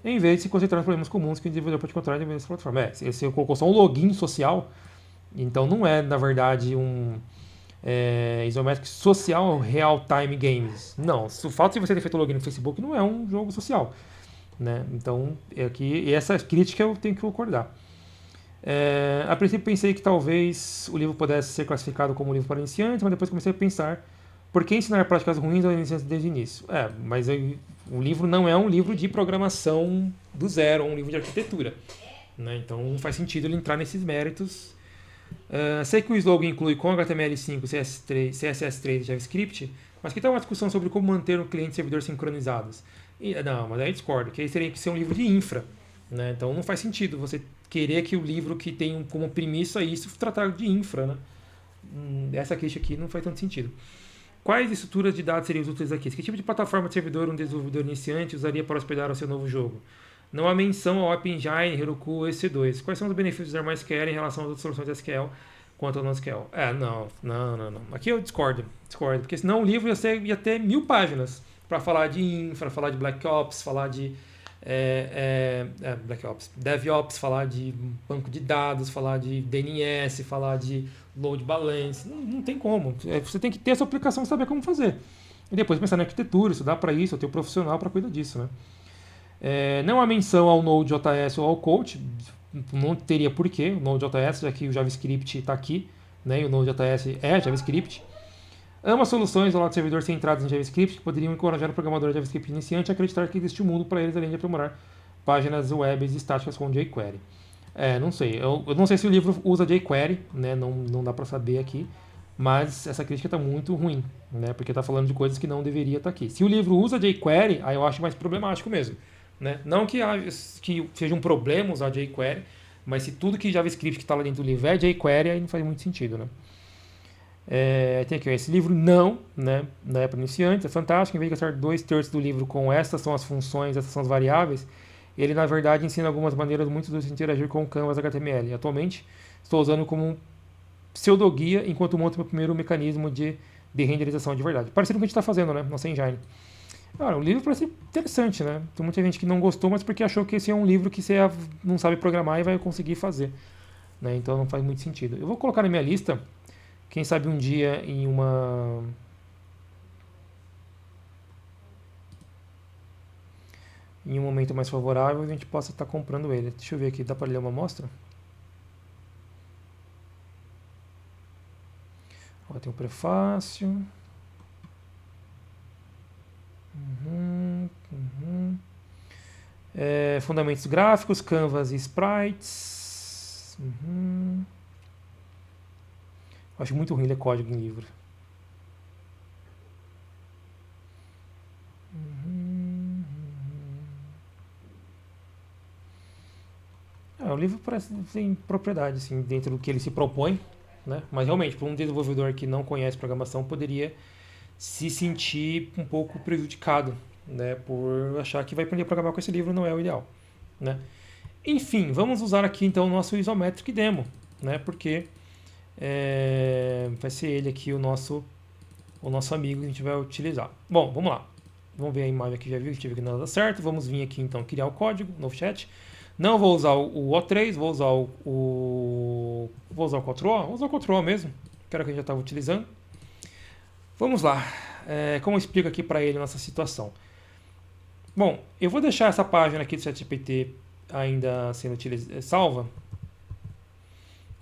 em vez de se concentrar nos problemas comuns que o desenvolvedor pode encontrar dentro dessa plataforma. Você colocou só um login social, então não é, na verdade, um isométrico social real-time games. Não, o fato de você ter feito login no Facebook não é um jogo social, né? Então, aqui, essa crítica eu tenho que concordar. A princípio pensei que talvez o livro pudesse ser classificado como um livro para iniciantes, mas depois comecei a pensar por que ensinar práticas ruins aos iniciantes desde o início? Mas o livro não é um livro de programação do zero, é um livro de arquitetura, né? Então não faz sentido ele entrar nesses méritos. Sei que o slogan inclui com HTML5, CSS3 e JavaScript, mas que tal uma discussão sobre como manter o cliente e o servidor sincronizados? Não, mas aí discordo, que aí teria que ser um livro de infra, né? Então não faz sentido você querer que o livro que tem como premissa isso tratar de infra, né? Essa crítica aqui não faz tanto sentido. Quais estruturas de dados seriam úteis aqui? Que tipo de plataforma de servidor um desenvolvedor iniciante usaria para hospedar o seu novo jogo? Não há menção ao App Engine, Heroku ou EC2. Quais são os benefícios de usar MySQL em relação às outras soluções de SQL quanto ao NoSQL? Não. Aqui eu discordo, porque senão o livro ia ter 1000 páginas para falar de infra, falar de Black Ops, falar de Black Ops, DevOps, falar de banco de dados, falar de DNS, falar de load balance. Não tem como. Você tem que ter a sua aplicação e saber como fazer. E depois pensar na arquitetura, estudar para isso, ter um profissional para cuidar disso, né? Não há menção ao Node.js ou ao Coach, não teria porquê, o Node.js, já que o JavaScript está aqui, né? E o Node.js é JavaScript. Ambas soluções ao lado do servidor centradas em JavaScript que poderiam encorajar o programador JavaScript iniciante a acreditar que existe um mundo para eles além de aprimorar páginas web estáticas com jQuery. Não sei. Eu não sei se o livro usa jQuery, né? Não dá para saber aqui. Mas essa crítica está muito ruim, né? Porque está falando de coisas que não deveria estar aqui. Se o livro usa jQuery, aí eu acho mais problemático mesmo, né? Não que seja um problema usar jQuery, mas se tudo que JavaScript que está lá dentro do livro é jQuery, aí não faz muito sentido, né? Tem aqui, esse livro não é para iniciantes, é fantástico. Em vez de gastar 2/3 do livro com estas são as funções, essas são as variáveis, ele na verdade ensina algumas maneiras muito úteis de interagir com o Canvas HTML. Atualmente estou usando como um pseudo-guia enquanto monto meu primeiro mecanismo de renderização de verdade. Parecido com o que a gente está fazendo, né? Nossa engine. O livro parece interessante, né? Tem muita gente que não gostou, mas porque achou que esse é um livro que você não sabe programar e vai conseguir fazer, né? Então não faz muito sentido. Eu vou colocar na minha lista. Quem sabe um dia em um momento mais favorável a gente possa estar comprando ele. Deixa eu ver aqui, dá para ler uma amostra? Tem um prefácio. Fundamentos gráficos, Canvas e sprites. Acho muito ruim ler código em livro. O livro parece tem propriedade assim, dentro do que ele se propõe, né? Mas realmente, para um desenvolvedor que não conhece programação, poderia se sentir um pouco prejudicado, né? Por achar que vai aprender a programar com esse livro não é o ideal, né? Enfim, vamos usar aqui então o nosso Isometric Demo, né? Porque vai ser ele aqui o nosso amigo que a gente vai utilizar. Bom, vamos lá. Vamos ver a imagem aqui, já viu que nada dá certo. Vamos vir aqui então criar o código, novo chat. Não vou usar o O3, vou usar o Ctrl-O. Vou usar o Ctrl-O mesmo, que era o que a gente já estava utilizando. Vamos lá. Como eu explico aqui para ele a nossa situação? Bom, eu vou deixar essa página aqui do ChatGPT ainda sendo salva.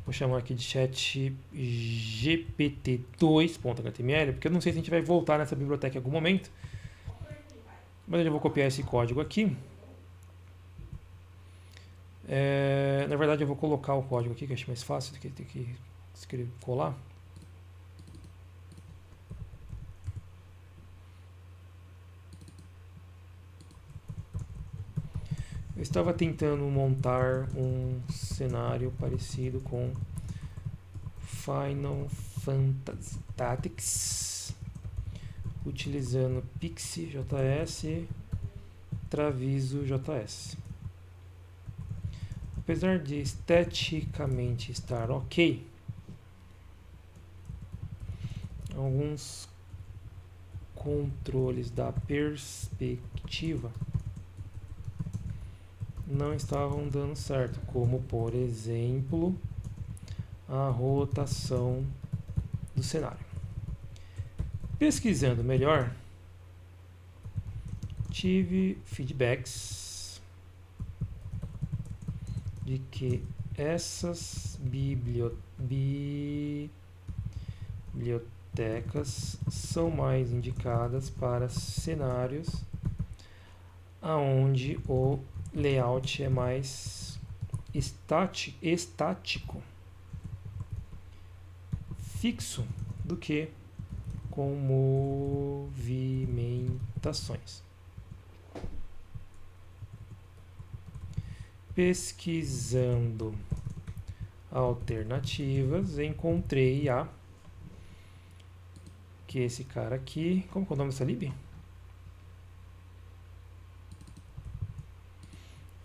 Vou chamar aqui de ChatGPT2.html, porque eu não sei se a gente vai voltar nessa biblioteca em algum momento. Mas eu já vou copiar esse código aqui. Na verdade, eu vou colocar o código aqui, que eu acho mais fácil do que ter que escrever, colar. estava tentando montar um cenário parecido com Final Fantasy Tactics, utilizando Pixie JS e Traviso JS. Apesar de esteticamente estar ok, alguns controles da perspectiva não estavam dando certo, como por exemplo a rotação do cenário. Pesquisando melhor, tive feedbacks de que essas bibliotecas são mais indicadas para cenários aonde o layout é mais estático, fixo, do que com movimentações. Pesquisando alternativas, encontrei que esse cara aqui, como que é o nome dessa lib?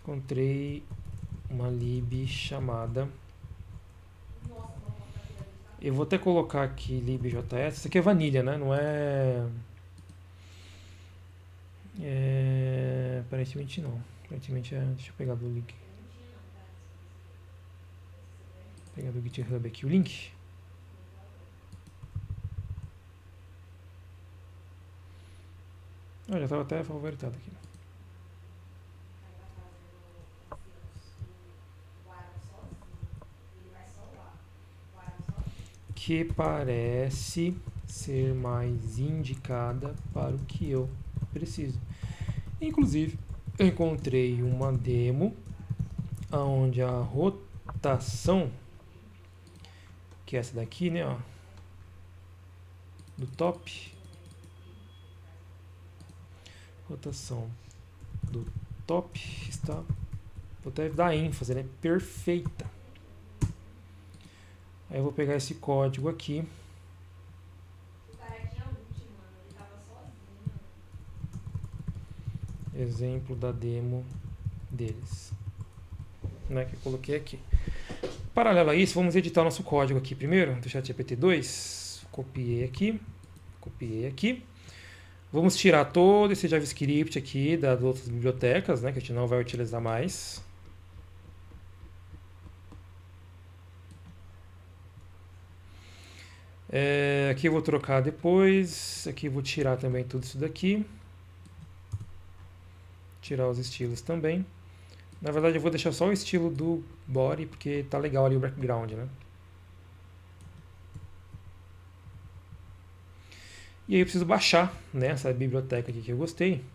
Encontrei uma lib chamada, eu vou até colocar aqui libjs, isso aqui é vanilha, né? Não é, aparentemente não, aparentemente deixa eu pegar do link, pegar do GitHub aqui o link. Já estava até favoritado aqui. Que parece ser mais indicada para o que eu preciso. Inclusive, eu encontrei uma demo onde a rotação, que é essa daqui, né, ó, do top, rotação do top está, vou até dar ênfase, né, perfeita. Aí eu vou pegar esse código aqui. O cara tinha ult, mano. Ele tava sozinho. Exemplo da demo deles, né, que eu coloquei aqui. Paralelo a isso, vamos editar o nosso código aqui primeiro, do ChatGPT-2. Copiei aqui. Vamos tirar todo esse JavaScript aqui das outras bibliotecas, né, que a gente não vai utilizar mais. Aqui eu vou trocar depois. Aqui eu vou tirar também tudo isso daqui. Tirar os estilos também. Na verdade eu vou deixar só o estilo do body, porque tá legal ali o background, né? E aí eu preciso baixar, né, essa biblioteca aqui que eu gostei.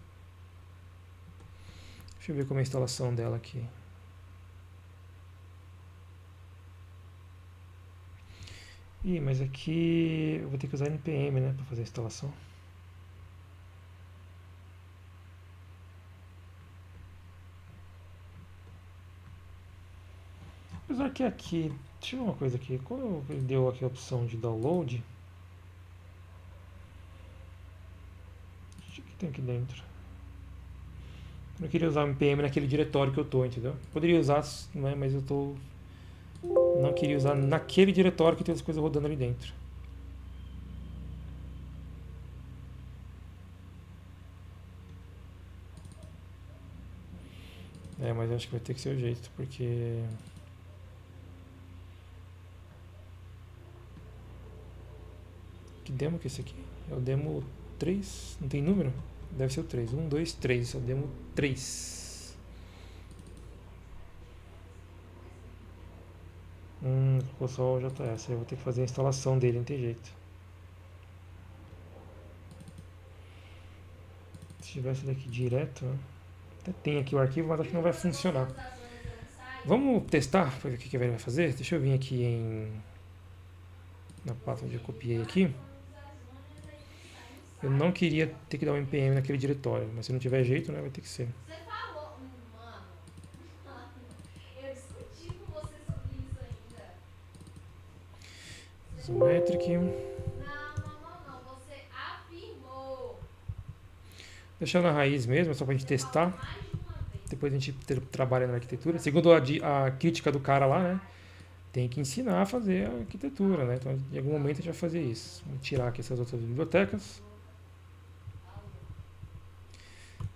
Deixa eu ver como é a instalação dela aqui. Mas aqui eu vou ter que usar npm, né, para fazer a instalação. Apesar que aqui, deixa eu ver uma coisa aqui, quando ele deu aqui a opção de download, o que tem aqui dentro? Eu não queria usar o npm naquele diretório que eu tô, entendeu? Poderia usar, né, mas eu tô, não queria usar naquele diretório que tem as coisas rodando ali dentro. Mas eu acho que vai ter que ser o jeito, porque... Que demo que é esse aqui? É o demo 3? Não tem número? Deve ser o 3. 1, 2, 3. É o demo 3. Ficou só o JS. Eu vou ter que fazer a instalação dele, não tem jeito. Se tivesse daqui direto, né? Até tem aqui o arquivo, mas acho que não vai funcionar. Vamos testar para ver o que ele vai fazer? Deixa eu vir aqui na pasta onde eu copiei aqui. Eu não queria ter que dar um npm naquele diretório, mas se não tiver jeito, né, vai ter que ser. Isometric. Você afirmou. Deixar na raiz mesmo, só pra gente testar. Depois a gente trabalha na arquitetura. Segundo a crítica do cara lá, né? Tem que ensinar a fazer a arquitetura, né? Então, em algum momento a gente vai fazer isso. Vamos tirar aqui essas outras bibliotecas.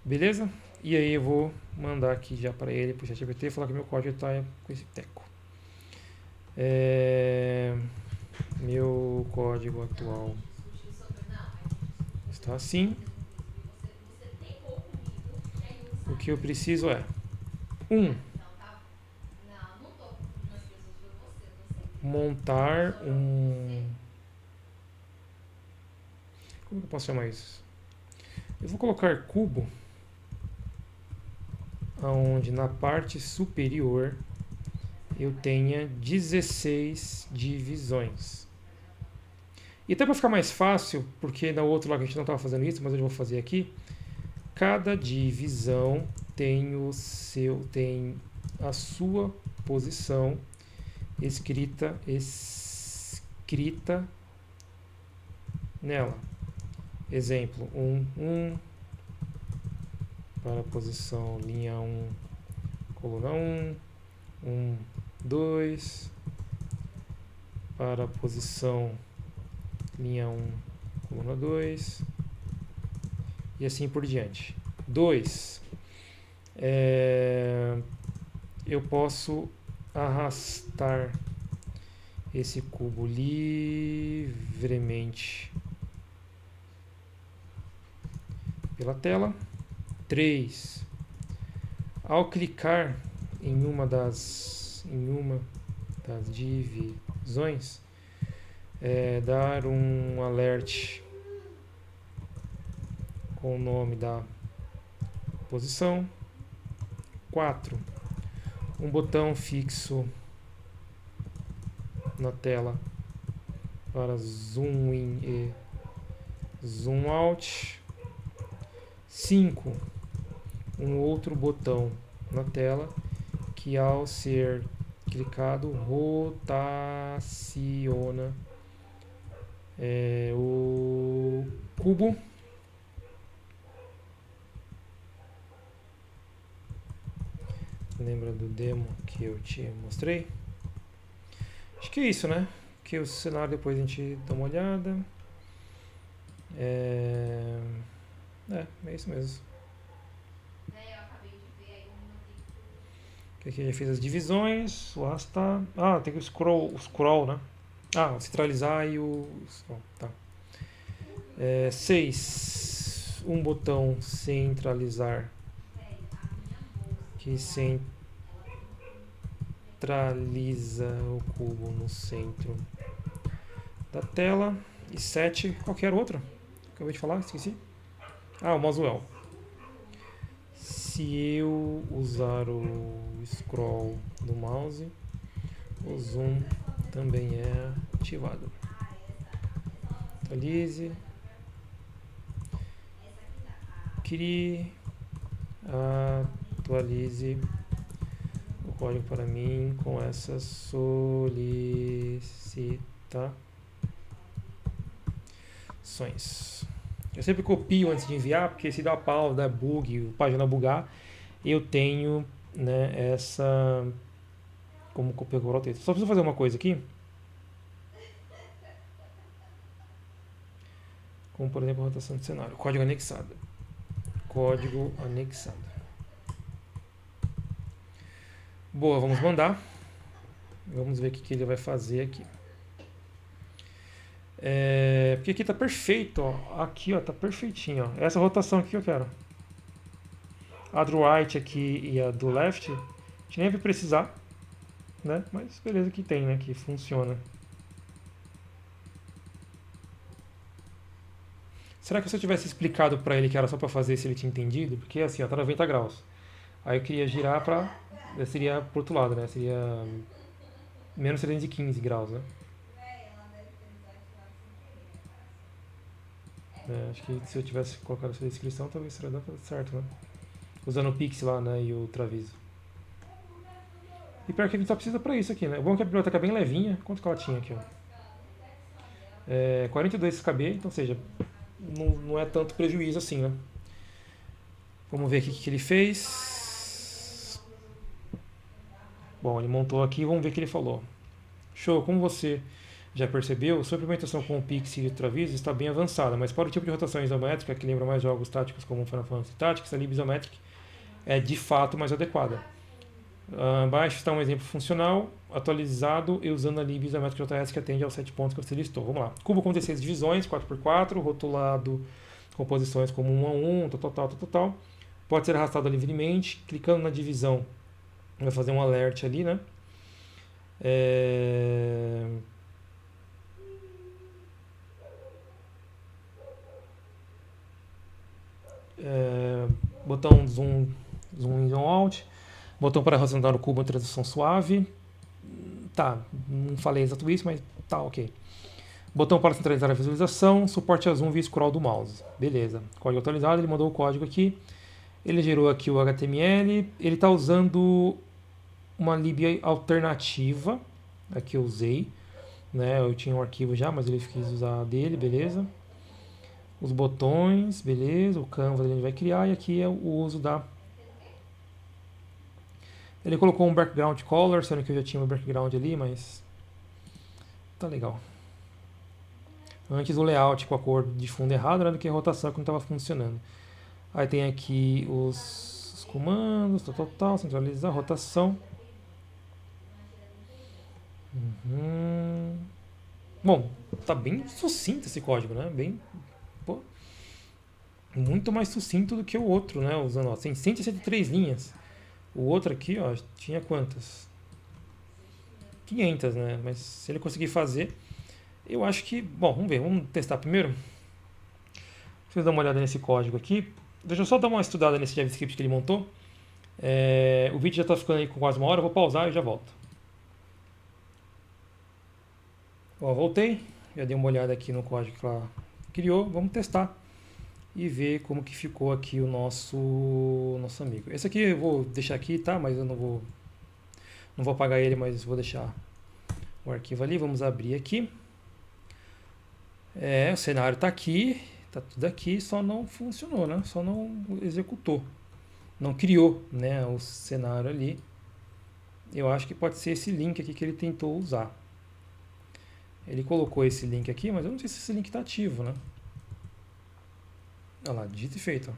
Beleza? E aí eu vou mandar aqui já para ele, para o ChatGPT, falar que meu código está com esse teco. Meu código atual está assim. O que eu preciso é montar um... Como eu posso chamar isso? Eu vou colocar cubo onde na parte superior eu tenha 16 divisões. E até para ficar mais fácil, porque na outra lá que a gente não estava fazendo isso, mas eu vou fazer aqui, cada divisão tem a sua posição escrita nela. Exemplo, 1 para a posição linha 1, coluna 1, 2 para a posição linha 1, coluna 2 e assim por diante. 2. Eu posso arrastar esse cubo livremente pela tela. 3. Ao clicar em uma das divisões, dar um alert com o nome da posição. 4. Um botão fixo na tela para zoom in e zoom out. 5. Um outro botão na tela que, ao ser clicado, rotaciona o cubo. Lembra do demo que eu te mostrei? Acho que é isso, né? Que o cenário depois a gente dá uma olhada. É isso mesmo. Eu acabei de ver aí Aqui a gente fez as divisões, o arrastar. Tem que o scroll, né? O centralizar e o scroll, tá. 6. Um botão centralizar que centraliza o cubo no centro da tela. E 7, qualquer outro. Acabei de falar, esqueci. O Moswell. Se eu usar o scroll do mouse, o zoom também é ativado. Atualize. Crie. Atualize o código para mim com essas solicitações. Eu sempre copio antes de enviar, porque se dá pau, dá bug, a página bugar, eu tenho, né, essa como copiar o texto. Só preciso fazer uma coisa aqui. Como, por exemplo, a rotação de cenário. Código anexado. Boa, vamos mandar. Vamos ver o que ele vai fazer aqui. Porque aqui tá perfeito, ó. Aqui, ó, tá perfeitinho, ó. Essa rotação aqui que eu quero. A do right aqui e a do left, a gente nem vai precisar, né? Mas beleza que tem, né? Que funciona. Será que se eu tivesse explicado pra ele que era só pra fazer se ele tinha entendido? Porque assim, ó, tá 90 graus. Aí eu queria girar pra... Seria pro outro lado, né? Seria menos 315 graus, né? Acho que se eu tivesse colocado essa descrição, talvez seria dado certo, né? Usando o Pix lá, né? E o Traviso. E pior que a gente só precisa pra isso aqui, né? O bom é que a biblioteca é bem levinha. Quanto que ela tinha aqui, ó? É 42 KB, então, ou seja, não é tanto prejuízo assim, né? Vamos ver aqui o que ele fez. Bom, ele montou aqui, vamos ver o que ele falou. Show, como você já percebeu, sua implementação com o Pixie e o Travis está bem avançada, mas para o tipo de rotação isométrica, que lembra mais jogos táticos como Final Fantasy Tactics, a Lib Isometric é de fato mais adequada. Abaixo está um exemplo funcional, atualizado e usando a Lib Isometric JS que atende aos 7 pontos que você listou. Vamos lá. Cubo com 16 divisões, 4x4, rotulado com posições como 1 a 1, tal. Pode ser arrastado livremente, clicando na divisão vai fazer um alert ali, né? Botão zoom in, zoom out, botão para arredondar o cubo em transição suave. Tá, não falei exato isso, mas tá ok. Botão para centralizar a visualização, suporte a zoom via scroll do mouse. Beleza, código atualizado, ele mandou o código aqui. Ele gerou aqui o HTML, ele está usando uma lib alternativa, aqui eu usei, né? Eu tinha um arquivo já, mas ele quis usar a dele, beleza. Os botões, beleza, o canvas ele vai criar e aqui é o uso da... Ele colocou um background color, sendo que eu já tinha um background ali, mas tá legal. Antes o layout com a cor de fundo errado era do que a rotação que não estava funcionando. Aí tem aqui os comandos, centralizar, rotação. Bom, tá bem sucinto esse código, né? Bem, pô, muito mais sucinto do que o outro, né? Usando, ó, tem 163 linhas. O outro aqui, ó, tinha quantas? 500, né? Mas se ele conseguir fazer, eu acho que... Bom, vamos ver, vamos testar primeiro. Deixa eu dar uma olhada nesse código aqui. Deixa eu só dar uma estudada nesse JavaScript que ele montou. O vídeo já está ficando aí com quase uma hora, eu vou pausar e já volto. Ó, voltei, já dei uma olhada aqui no código que ela criou. Vamos testar e ver como que ficou aqui o nosso amigo. Esse aqui eu vou deixar aqui, tá? Mas eu não vou apagar ele, mas vou deixar o arquivo ali. Vamos abrir aqui. O cenário está aqui, está tudo aqui, só não funcionou, né? Só não executou, não criou, né, o cenário ali. Eu acho que pode ser esse link aqui que ele tentou usar. Ele colocou esse link aqui, mas eu não sei se esse link está ativo, né? Olha lá, dito e feito. Ó.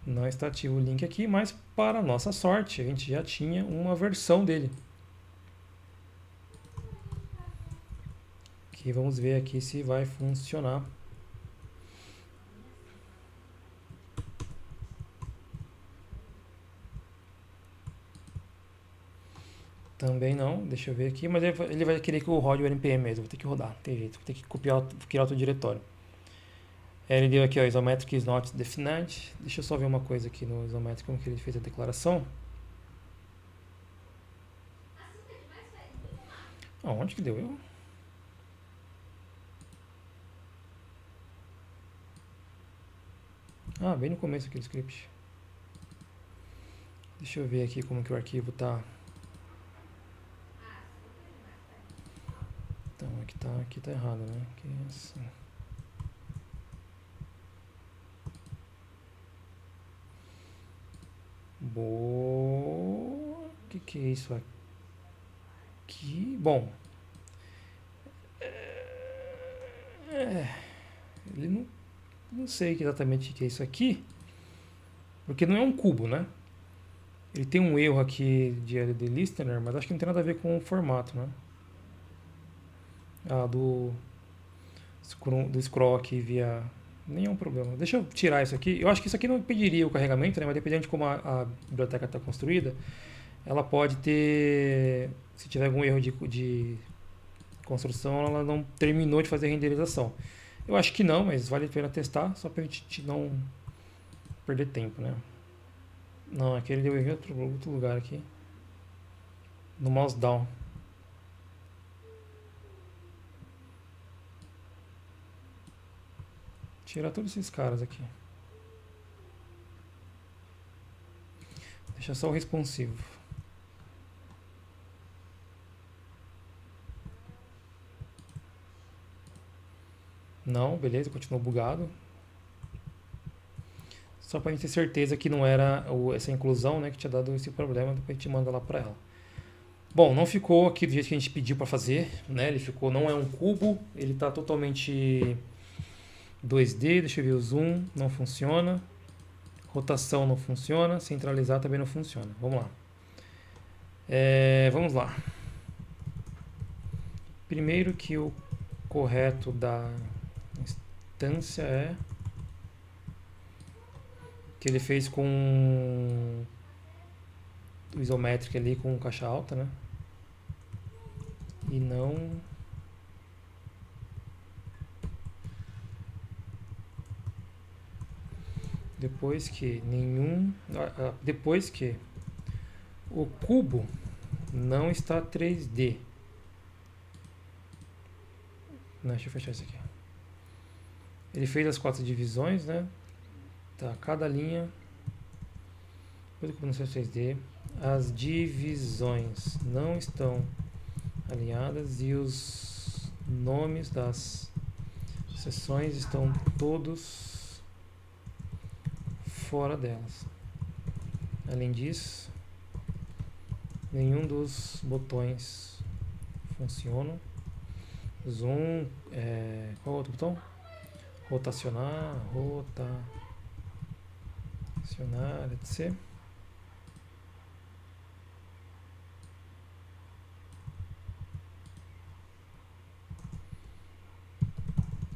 Não está ativo o link aqui, mas para nossa sorte, a gente já tinha uma versão dele. Que vamos ver aqui se vai funcionar. Também não, deixa eu ver aqui, mas ele vai querer que eu rode o npm mesmo, vou ter que rodar, não tem jeito, vou ter que copiar, criar outro diretório. Ele deu aqui, ó, isometric is not defined. Deixa eu só ver uma coisa aqui no isometric, como que ele fez a declaração. Onde que deu eu? Bem no começo aqui do script. Deixa eu ver aqui como que o arquivo tá. Então, aqui tá errado, né? Aqui é assim. Boa. O que é isso aqui? Bom. Ele não sei exatamente o que é isso aqui. Porque não é um cubo, né? Ele tem um erro aqui de LD Listener, mas acho que não tem nada a ver com o formato, né? Do scroll aqui via... Nenhum problema. Deixa eu tirar isso aqui. Eu acho que isso aqui não impediria o carregamento, né? Mas dependendo de como a biblioteca está construída, ela pode ter... Se tiver algum erro de construção, ela não terminou de fazer a renderização. Eu acho que não, mas vale a pena testar, só para a gente não perder tempo, né? Não, aqui ele deu erro em outro lugar aqui. No mouse down. Tirar todos esses caras aqui. Deixa só o responsivo. Não, beleza, continuou bugado. Só pra gente ter certeza que não era essa inclusão, né, que tinha dado esse problema, depois a gente manda lá pra ela. Bom, não ficou aqui do jeito que a gente pediu para fazer, né? Ele ficou, não é um cubo, ele está totalmente 2D. Deixa eu ver o zoom, não funciona. Rotação não funciona, centralizar também não funciona. Vamos lá. Vamos lá. Primeiro que o correto da instância é que ele fez com o isométrico ali com caixa alta, né? E não depois que o cubo não está 3D. Não, deixa eu fechar isso aqui. Ele fez as 4 divisões, né? Tá, cada linha depois do cubo não está 3D. As divisões não estão alinhadas e os nomes das seções estão todos fora delas. Além disso, nenhum dos botões funcionam. Zoom, qual é o outro botão? Rotacionar, etc.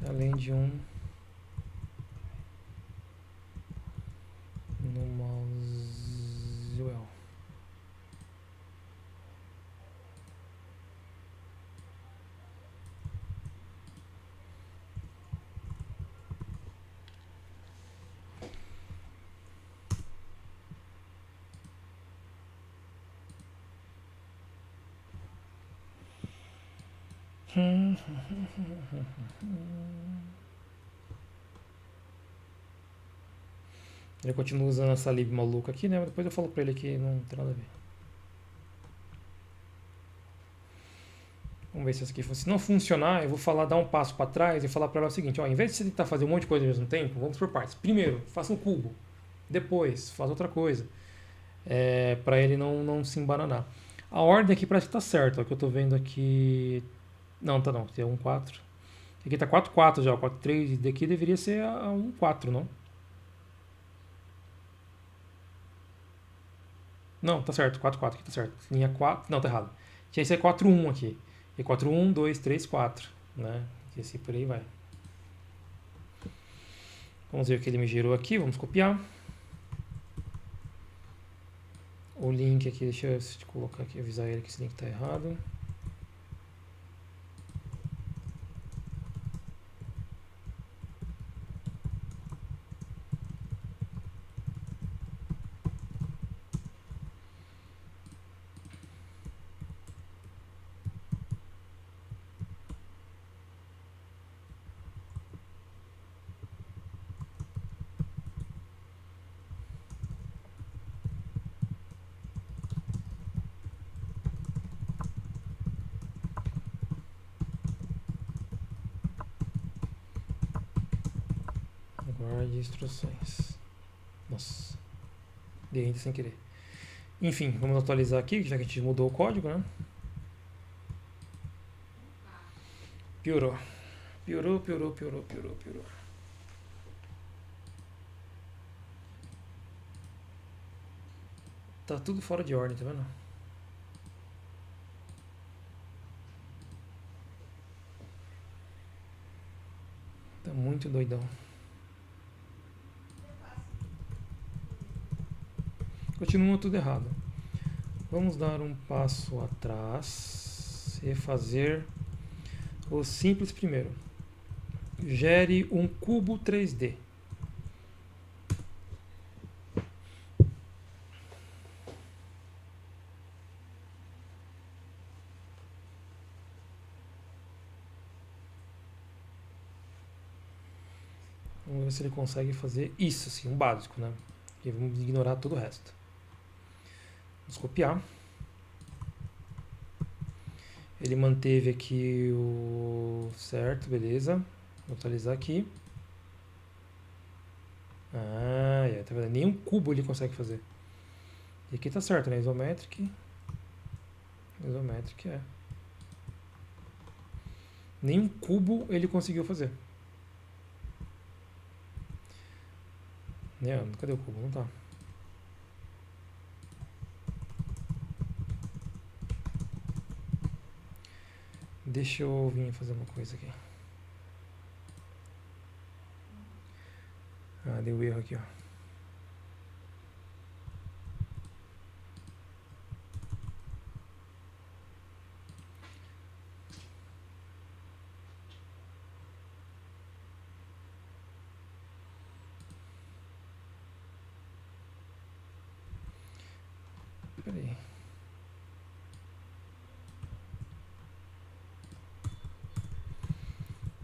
Além de um no mouse well. Ele continua usando essa lib maluca aqui, né? Mas depois eu falo pra ele que não tem nada a ver. Vamos ver se isso aqui funciona. Se não funcionar, eu vou falar, dar um passo para trás e falar para ela o seguinte: ó, em vez de você tentar fazer um monte de coisa ao mesmo tempo, vamos por partes. Primeiro, faça um cubo. Depois, faz outra coisa. Para ele não se embananar. A ordem aqui parece que tá certa. O que eu tô vendo aqui. Não, tá não. Tem 1, 4. Aqui tá 4, 4 já. 4, 3. Daqui deveria ser a 1, 4, não? Não, tá certo. 4, 4 aqui tá certo. Linha 4. Não, tá errado. Tinha que ser 4, 1 aqui. E 4, 1, 2, 3, 4. Né? E assim por aí vai. Vamos ver o que ele me gerou aqui. Vamos copiar. O link aqui, deixa eu colocar aqui, avisar ele que esse link tá errado. Guarde instruções. Nossa, dei ainda sem querer. Enfim, vamos atualizar aqui, já que a gente mudou o código, né? Piorou. Piorou. Tá tudo fora de ordem, tá vendo? Tá muito doidão. Continua tudo errado. Vamos dar um passo atrás e fazer o simples primeiro. Gere um cubo 3D. Vamos ver se ele consegue fazer isso, assim, um básico, né? E vamos ignorar todo o resto. Vamos copiar. Ele manteve aqui o certo, beleza. Vou atualizar aqui. Ah, tá vendo? Nem um cubo ele consegue fazer. E aqui tá certo, né? Isometric. Isometric, é. Nem um cubo ele conseguiu fazer. Né? Cadê o cubo? Não tá. Deixa eu vir fazer uma coisa aqui. Ah, deu erro aqui, ó. Peraí.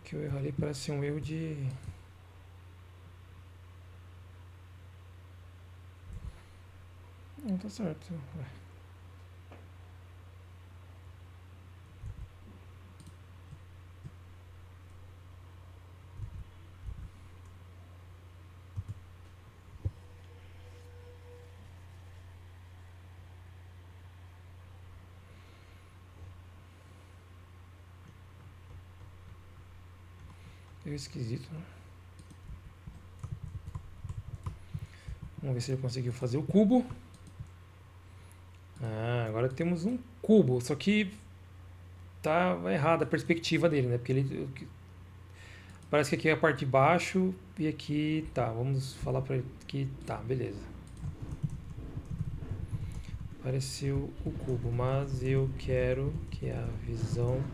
Que o erro ali parece ser um erro de... Não, tá certo. Ué. É esquisito, né? Vamos ver se ele conseguiu fazer o cubo. Ah, agora temos um cubo, só que tá errada a perspectiva dele, né? Porque ele parece que aqui é a parte de baixo e aqui tá. Vamos falar para ele que tá, beleza. Apareceu o cubo, mas eu quero que a visão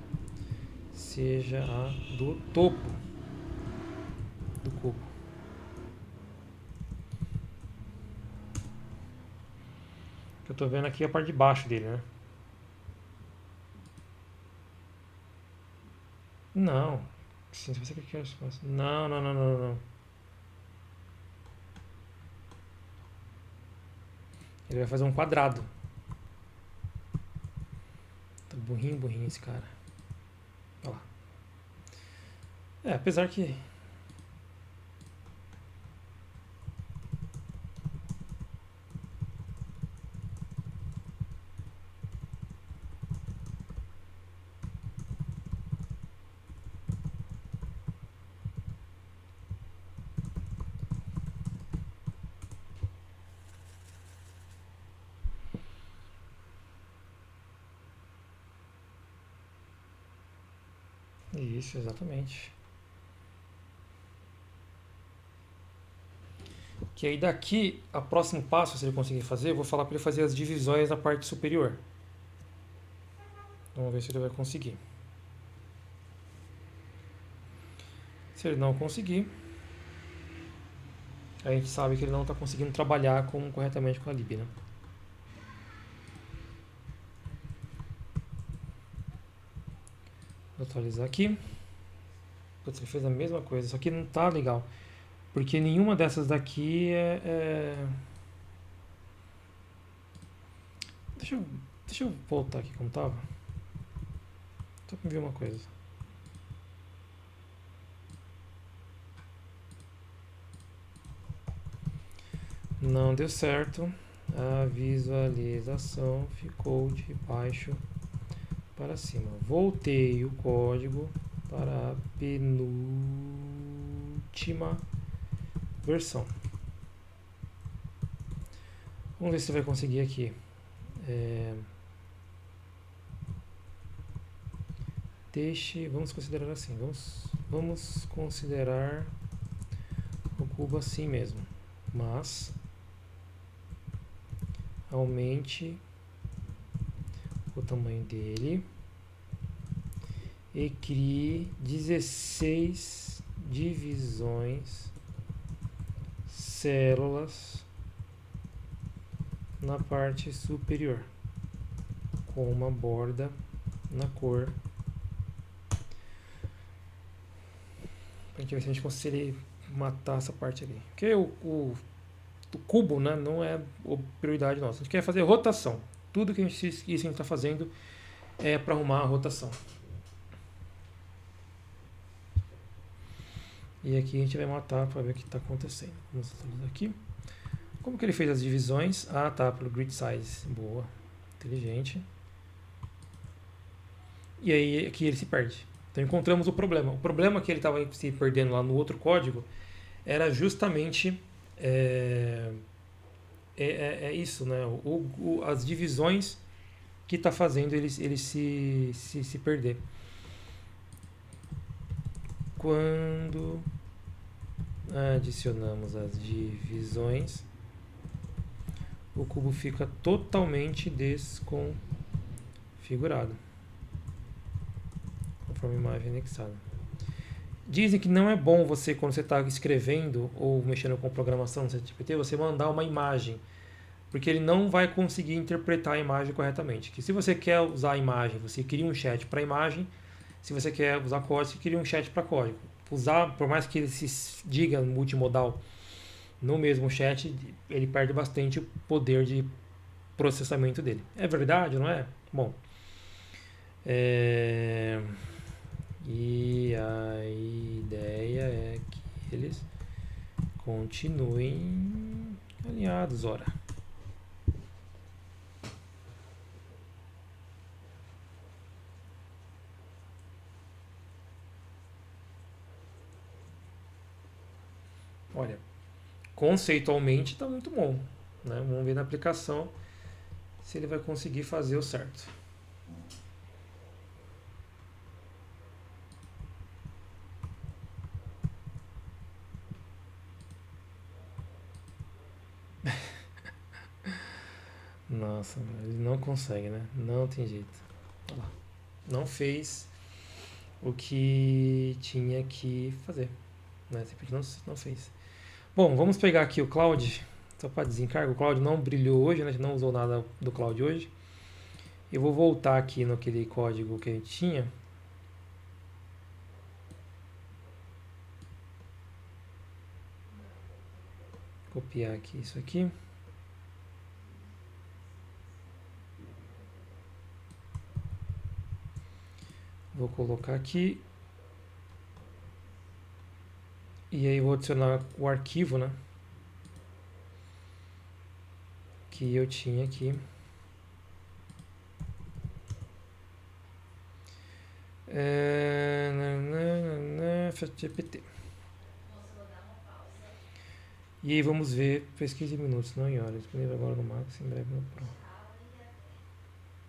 seja a do topo do cubo. Eu tô vendo aqui a parte de baixo dele, né? Não. Sim, se você quer espaço. Não, não, não, não, não. Ele vai fazer um quadrado. Tá burrinho, burrinho esse cara. Olha lá. É, apesar que... Isso, exatamente. Que aí daqui, o próximo passo, se ele conseguir fazer, eu vou falar para ele fazer as divisões na parte superior. Vamos ver se ele vai conseguir. Se ele não conseguir, a gente sabe que ele não está conseguindo trabalhar corretamente com a lib, né? Vou atualizar aqui. Putz, ele fez a mesma coisa, só que não tá legal. Porque nenhuma dessas daqui Deixa eu voltar aqui como tava. Só pra ver uma coisa. Não deu certo. A visualização ficou de baixo para cima. Voltei o código para a penúltima versão. Vamos ver se vai conseguir aqui. Vamos considerar assim. Vamos considerar o cubo assim mesmo. Mas aumente o tamanho dele e crie 16 divisões, células na parte superior, com uma borda na cor. Pra gente ver se a gente consegue matar essa parte ali. Porque o cubo, né, não é a prioridade nossa. A gente quer fazer rotação. Tudo que a gente está fazendo é para arrumar a rotação. E aqui a gente vai matar para ver o que está acontecendo. Vamos fazer aqui. Como que ele fez as divisões? Ah, tá, pelo grid size. Boa, inteligente. E aí aqui ele se perde. Então encontramos o problema. O problema que ele estava se perdendo lá no outro código era justamente isso, né? As divisões que está fazendo ele se perder. Quando adicionamos as divisões, o cubo fica totalmente desconfigurado, conforme a imagem anexada. Dizem que não é bom você, quando você está escrevendo ou mexendo com programação no ChatGPT, você mandar uma imagem, porque ele não vai conseguir interpretar a imagem corretamente. Que se você quer usar a imagem, você cria um chat para a imagem. Se você quer usar código, você cria um chat para código. Por mais que ele se diga multimodal no mesmo chat, ele perde bastante o poder de processamento dele. É verdade, não é? Bom. E a ideia é que eles continuem alinhados, ora. Olha, conceitualmente está muito bom, né? Vamos ver na aplicação se ele vai conseguir fazer o certo. Nossa, ele não consegue, né? Não tem jeito. Olha lá. Não fez o que tinha que fazer, né? Simplesmente não fez. Bom, vamos pegar aqui o Cloud, só para desencargo. O Cloud não brilhou hoje, né? A gente não usou nada do Cloud hoje. Eu vou voltar aqui naquele código que a gente tinha. Copiar aqui isso aqui. Vou colocar aqui. E aí vou adicionar o arquivo, né? Que eu tinha aqui. ChatGPT. E aí vamos ver, fez 15 minutos, não em horas. Disponível agora no Max, em breve no Pro.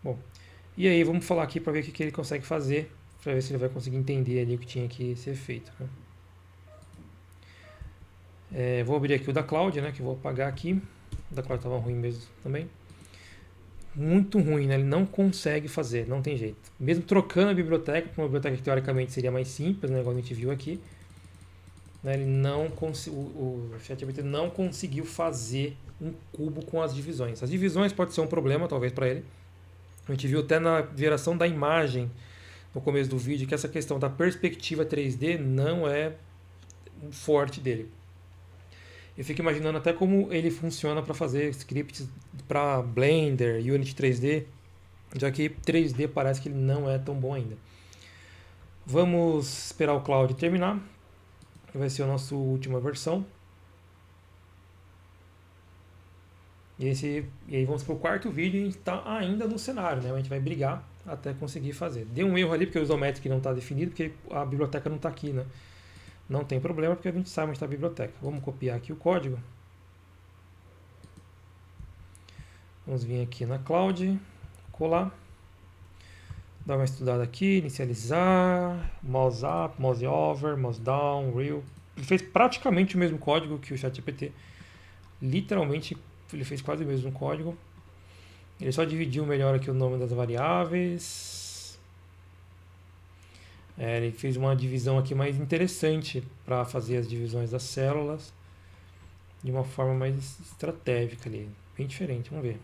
Bom, e aí vamos falar aqui para ver o que ele consegue fazer, para ver se ele vai conseguir entender ali o que tinha que ser feito, né? Vou abrir aqui o da Cloud, né, que eu vou apagar aqui. O da Cloud estava ruim mesmo também. Muito ruim, né? Ele não consegue fazer, não tem jeito. Mesmo trocando a biblioteca, uma biblioteca que teoricamente seria mais simples, né, igual a gente viu aqui, né, ele não o ChatGPT não conseguiu fazer um cubo com as divisões. As divisões pode ser um problema, talvez, para ele. A gente viu até na geração da imagem, no começo do vídeo, que essa questão da perspectiva 3D não é forte dele. Eu fico imaginando até como ele funciona para fazer scripts para Blender, Unity 3D, já que 3D parece que ele não é tão bom ainda. Vamos esperar o Cloud terminar, que vai ser a nossa última versão. E aí vamos para o quarto vídeo e a gente está ainda no cenário, né? A gente vai brigar até conseguir fazer. Deu um erro ali porque o isometric não está definido, porque a biblioteca não está aqui, né? Não tem problema porque a gente sabe onde está a biblioteca. Vamos copiar aqui o código. Vamos vir aqui na Cloud, colar. Dar uma estudada aqui, inicializar, mouse up, mouse over, mouse down, real. Ele fez praticamente o mesmo código que o ChatGPT. Literalmente, ele fez quase o mesmo código. Ele só dividiu melhor aqui o nome das variáveis. Ele fez uma divisão aqui mais interessante para fazer as divisões das células de uma forma mais estratégica ali, bem diferente. Vamos ver.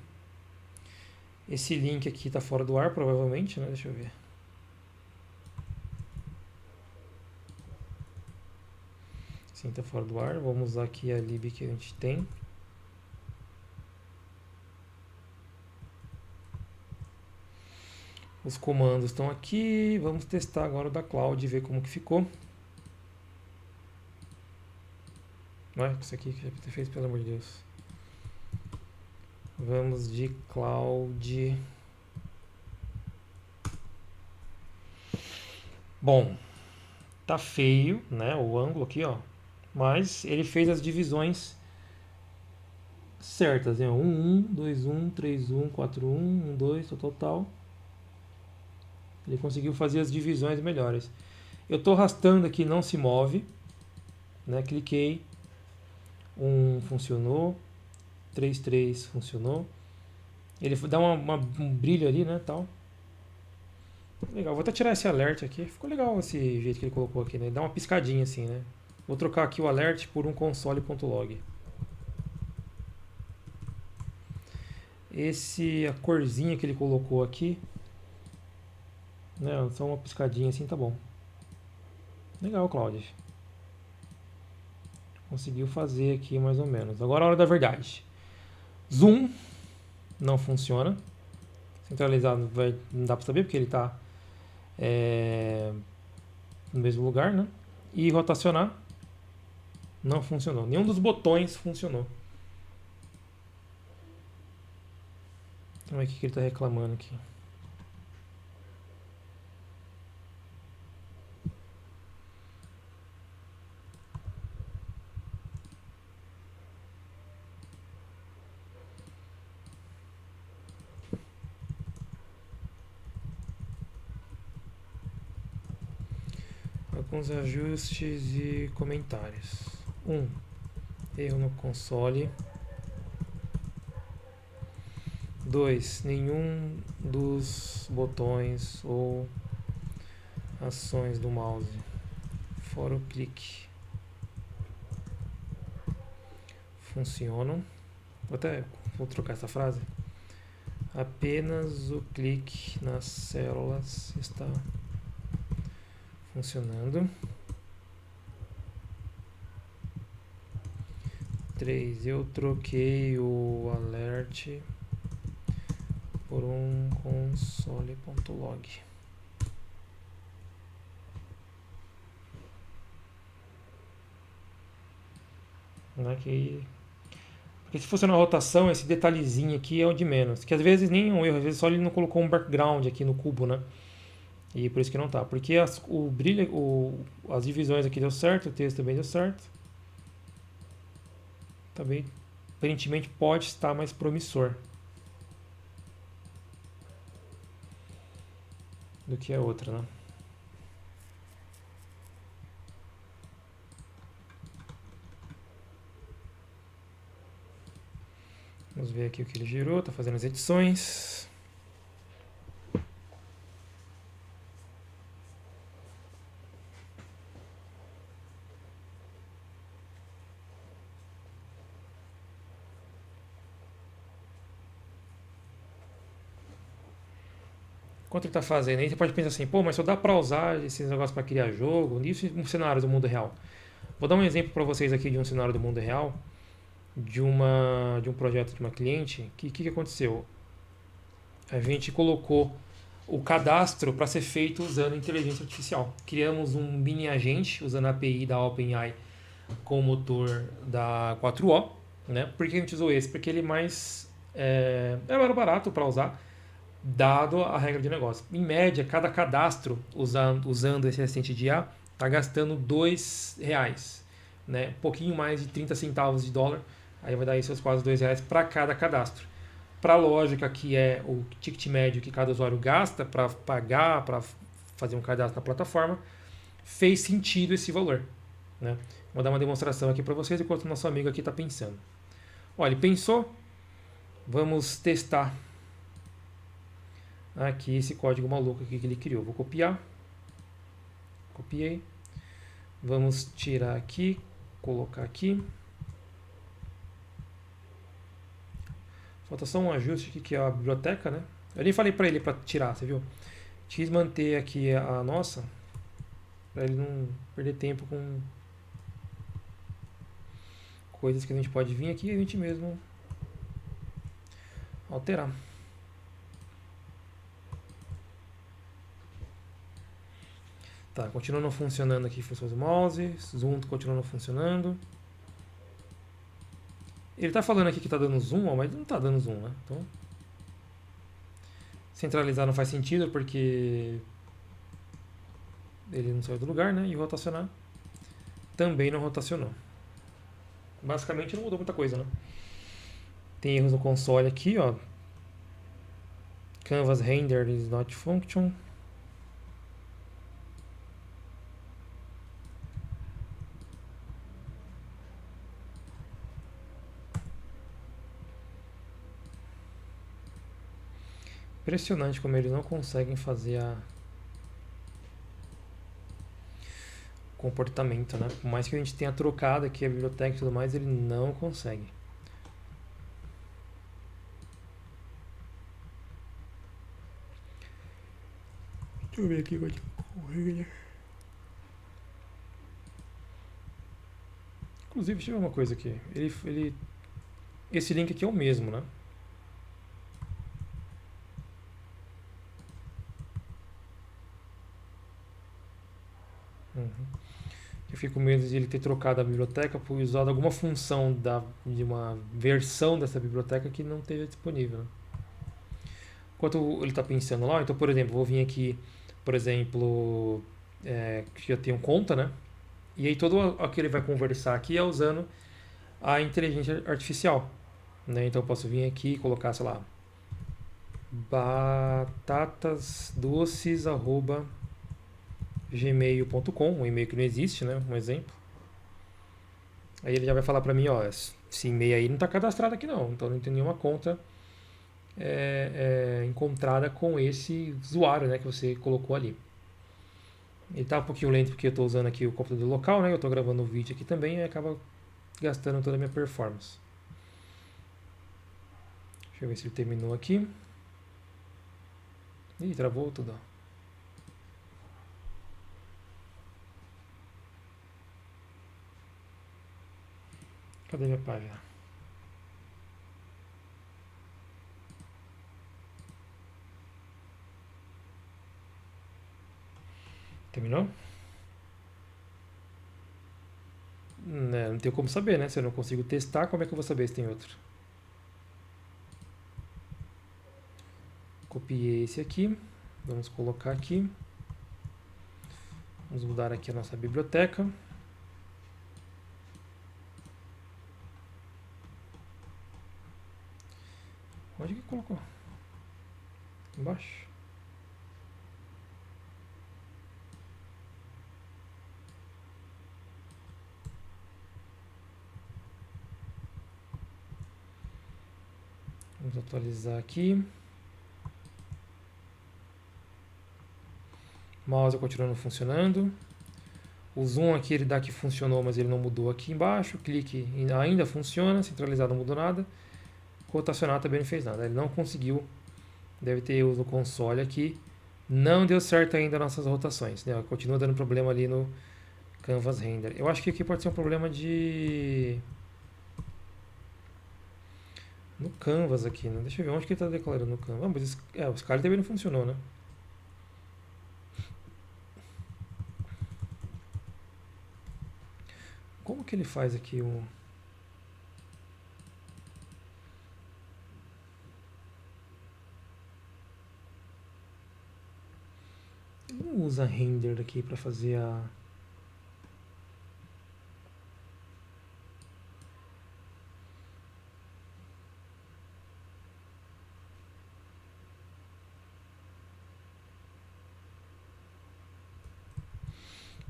Esse link aqui está fora do ar, provavelmente, né? Deixa eu ver. Sim, está fora do ar. Vamos usar aqui a lib que a gente tem. Os comandos estão aqui. Vamos testar agora o da Cloud e ver como que ficou. Não é isso aqui que já ter feito, pelo amor de Deus. Vamos de Cloud. Bom, tá feio, né? O ângulo aqui, ó. Mas ele fez as divisões certas, né? 1, 2, 3, 4, 1, 2, tal. Ele conseguiu fazer as divisões melhores. Eu estou arrastando aqui, não se move, né? Cliquei, funcionou, 3 funcionou. Ele dá um brilho ali, né? Tal. Legal, vou até tirar esse alert aqui. Ficou legal esse jeito que ele colocou aqui, né? Dá uma piscadinha assim, né? Vou trocar aqui o alert por um console.log. A corzinha que ele colocou aqui, né? Só uma piscadinha assim, tá bom. Legal, Cláudio. Conseguiu fazer aqui mais ou menos. Agora a hora da verdade. Zoom não funciona. Centralizado não dá para saber porque ele está no mesmo lugar, né? E rotacionar não funcionou. Nenhum dos botões funcionou. Vamos ver o que ele está reclamando aqui. Alguns ajustes e comentários. 1. Erro no console. 2. Nenhum dos botões ou ações do mouse, fora o clique, funcionam. Vou trocar essa frase. Apenas o clique nas células está funcionando. 3. Eu troquei o alert por um console.log. Porque se fosse na rotação, esse detalhezinho aqui é o de menos. Que às vezes nem é um erro, às vezes só ele não colocou um background aqui no cubo, né? E por isso que não tá. Porque as divisões aqui deu certo, o texto também deu certo. Também, aparentemente, pode estar mais promissor do que a outra, né? Vamos ver aqui o que ele gerou, está fazendo as edições. Enquanto ele está fazendo aí, você pode pensar assim, pô, mas só dá para usar esses negócios para criar jogo, isso em um cenário do mundo real. Vou dar um exemplo para vocês aqui de um cenário do mundo real, de um projeto de uma cliente. O que aconteceu? A gente colocou o cadastro para ser feito usando inteligência artificial. Criamos um mini agente usando a API da OpenAI com o motor da 4O. Né? Por que a gente usou esse? Porque ele é mais barato para usar, dado a regra de negócio. Em média, cada cadastro usando esse assistente de IA está gastando R$2, né? Um pouquinho mais de 30 centavos de dólar. Aí vai dar aí seus quase R$2 para cada cadastro. Para a lógica que é o ticket médio que cada usuário gasta para pagar, para fazer um cadastro na plataforma, fez sentido esse valor. Né? Vou dar uma demonstração aqui para vocês enquanto o nosso amigo aqui está pensando. Olha, ele pensou. Vamos testar aqui esse código maluco aqui que ele criou. Vou copiar. Copiei. Vamos tirar aqui, colocar aqui. Falta só um ajuste aqui que é a biblioteca, né? Eu nem falei para ele para tirar, você viu? Quis manter aqui a nossa, para ele não perder tempo com coisas que a gente pode vir aqui e a gente mesmo alterar. Tá, continua não funcionando aqui funções do mouse, zoom continua não funcionando. Ele tá falando aqui que tá dando zoom, ó, mas não tá dando zoom, né? Então, centralizar não faz sentido porque ele não saiu do lugar, né? E rotacionar também não rotacionou. Basicamente não mudou muita coisa, né? Tem erros no console aqui, ó. Canvas render is not function. Impressionante como eles não conseguem fazer o comportamento, né? Por mais que a gente tenha trocado aqui a biblioteca e tudo mais, ele não consegue. Deixa eu ver aqui onde correr. Inclusive, deixa eu ver uma coisa aqui. Esse link aqui é o mesmo, né? Uhum. Eu fico com medo de ele ter trocado a biblioteca por usado alguma função de uma versão dessa biblioteca que não esteja disponível, né? Enquanto ele está pensando lá, então, por exemplo, vou vir aqui, por exemplo, que já tenho conta, né? E aí todo o que ele vai conversar aqui é usando a inteligência artificial, né? Então eu posso vir aqui e colocar, sei lá, batatasdoces@gmail.com, um e-mail que não existe, né? Um exemplo. Aí ele já vai falar para mim, ó, esse e-mail aí não está cadastrado aqui não, então não tem nenhuma conta encontrada com esse usuário, né, que você colocou ali. Ele tá um pouquinho lento porque eu estou usando aqui o computador local, né? Eu estou gravando o vídeo aqui também e acaba gastando toda a minha performance. Deixa eu ver se ele terminou aqui. Ih, travou tudo. Cadê minha página? Terminou? Não tem como saber, né? Se eu não consigo testar, como é que eu vou saber se tem outro? Copiei esse aqui. Vamos colocar aqui. Vamos mudar aqui a nossa biblioteca. Onde que colocou? Embaixo. Vamos atualizar aqui. Mouse continuando funcionando. O zoom aqui ele dá que funcionou, mas ele não mudou aqui embaixo. Clique ainda funciona, centralizado não mudou nada. Rotacionar também não fez nada. Ele não conseguiu. Deve ter erros no console aqui. Não deu certo ainda nossas rotações, né? Continua dando problema ali no Canvas Render. Eu acho que aqui pode ser um problema no Canvas aqui, né? Deixa eu ver onde que ele está declarando no Canvas. Mas o Skype também não funcionou, né? Como que ele faz aqui o... Ele não usa render aqui para fazer a...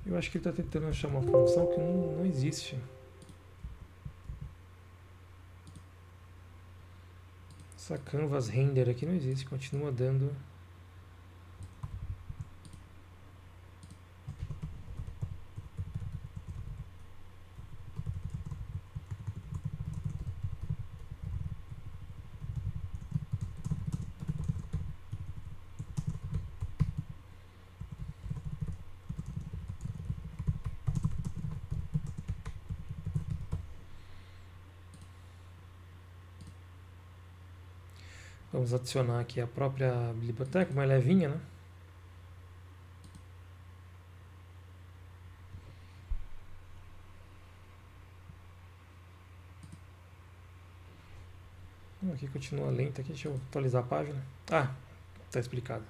Eu acho que ele está tentando achar uma função que não existe. Essa Canvas Render aqui não existe, continua dando... Vamos adicionar aqui a própria biblioteca, mais levinha, né? Aqui continua lenta, aqui, deixa eu atualizar a página. Ah, tá explicado.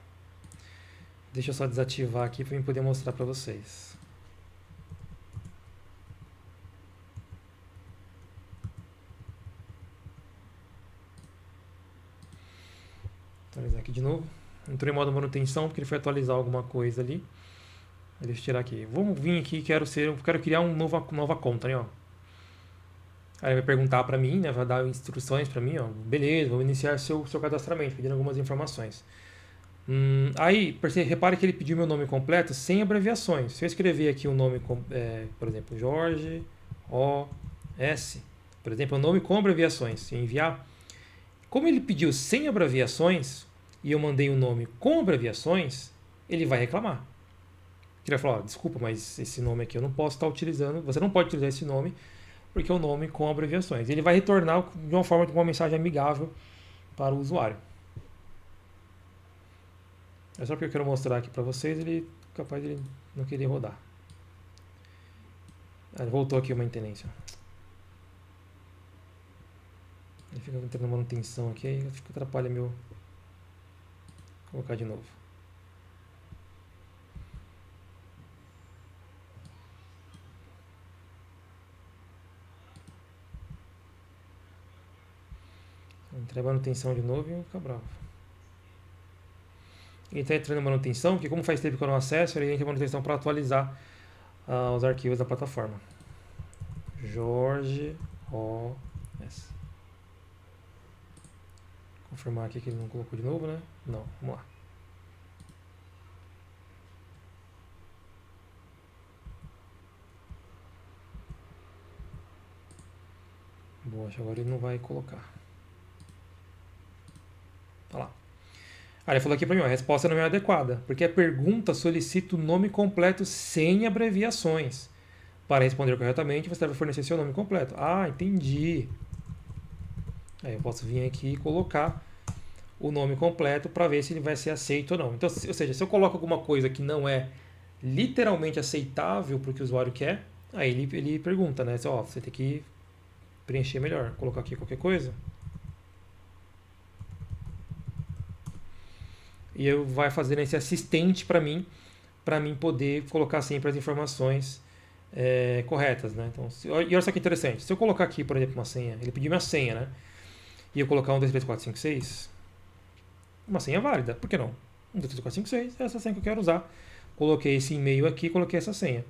Deixa eu só desativar aqui para eu poder mostrar para vocês. Atualizar aqui de novo. Entrou em modo manutenção porque ele foi atualizar alguma coisa ali. Deixa eu tirar aqui. Vamos vir aqui, quero criar uma nova conta, né? Ó. Aí vai perguntar para mim, né? Vai dar instruções para mim, ó. Beleza, vamos iniciar seu cadastramento, pedindo algumas informações. Aí, repare que ele pediu meu nome completo sem abreviações. Se eu escrever aqui o nome, por exemplo, Jorge O S, por exemplo, o nome com abreviações, se eu enviar, como ele pediu sem abreviações e eu mandei um nome com abreviações, ele vai reclamar. Ele vai falar, ó, desculpa, mas esse nome aqui eu não posso estar utilizando, você não pode utilizar esse nome porque é um nome com abreviações. Ele vai retornar de uma forma, de uma mensagem amigável para o usuário. É só porque eu quero mostrar aqui para vocês, ele capaz de ele não querer rodar. Ah, voltou aqui uma intendência. Ele fica entrando manutenção aqui, aí atrapalha meu... Vou colocar de novo. Entrar em manutenção de novo e eu ficar bravo. Ele está entrando em manutenção, porque como faz tempo que eu não acesso, ele entra em manutenção para atualizar os arquivos da plataforma. Jorge O S. Confirmar aqui que ele não colocou de novo, né? Não, vamos lá. Boa, acho que agora ele não vai colocar. Olha lá. Aí ele falou aqui para mim, ó, a resposta não é adequada, porque a pergunta solicita o nome completo sem abreviações. Para responder corretamente, você deve fornecer seu nome completo. Ah, entendi. Aí eu posso vir aqui e colocar o nome completo para ver se ele vai ser aceito ou não. Então, ou seja, se eu coloco alguma coisa que não é literalmente aceitável para o que o usuário quer, aí ele pergunta, né? Ó, você tem que preencher melhor. Colocar aqui qualquer coisa. E eu vai fazer esse assistente para mim poder colocar sempre as informações corretas, né? Então, e olha só que interessante. Se eu colocar aqui, por exemplo, uma senha, ele pediu minha senha, né? E eu colocar 1, 2, 3, 4, 5, 6, uma senha válida, por que não? 1, 2, 3, 4, 5, 6, é essa senha que eu quero usar. Coloquei esse e-mail aqui, coloquei essa senha.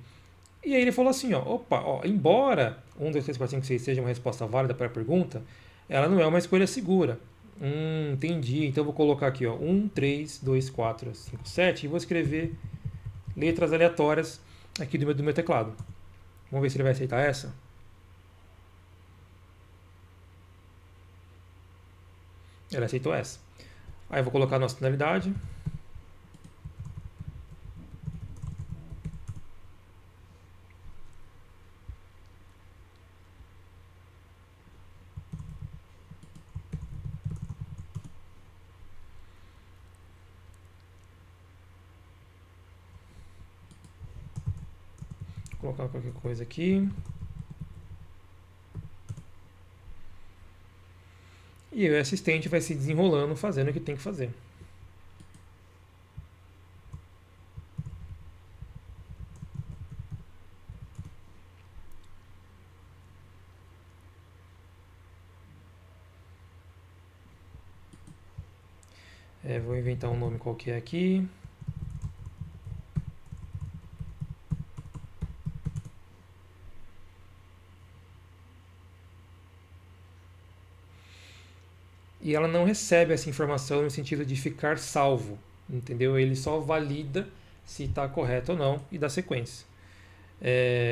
E aí ele falou assim, ó, opa, ó, embora 1, 2, 3, 4, 5, 6 seja uma resposta válida para a pergunta, ela não é uma escolha segura. Entendi. Então eu vou colocar aqui, ó, 1, 3, 2, 4, 5, 7 e vou escrever letras aleatórias aqui do meu teclado. Vamos ver se ele vai aceitar essa. Ele aceitou essa. Aí eu vou colocar a nossa tonalidade. Vou colocar qualquer coisa aqui. E o assistente vai se desenrolando, fazendo o que tem que fazer. Vou inventar um nome qualquer aqui. E ela não recebe essa informação no sentido de ficar salvo, entendeu? Ele só valida se está correto ou não e dá sequência.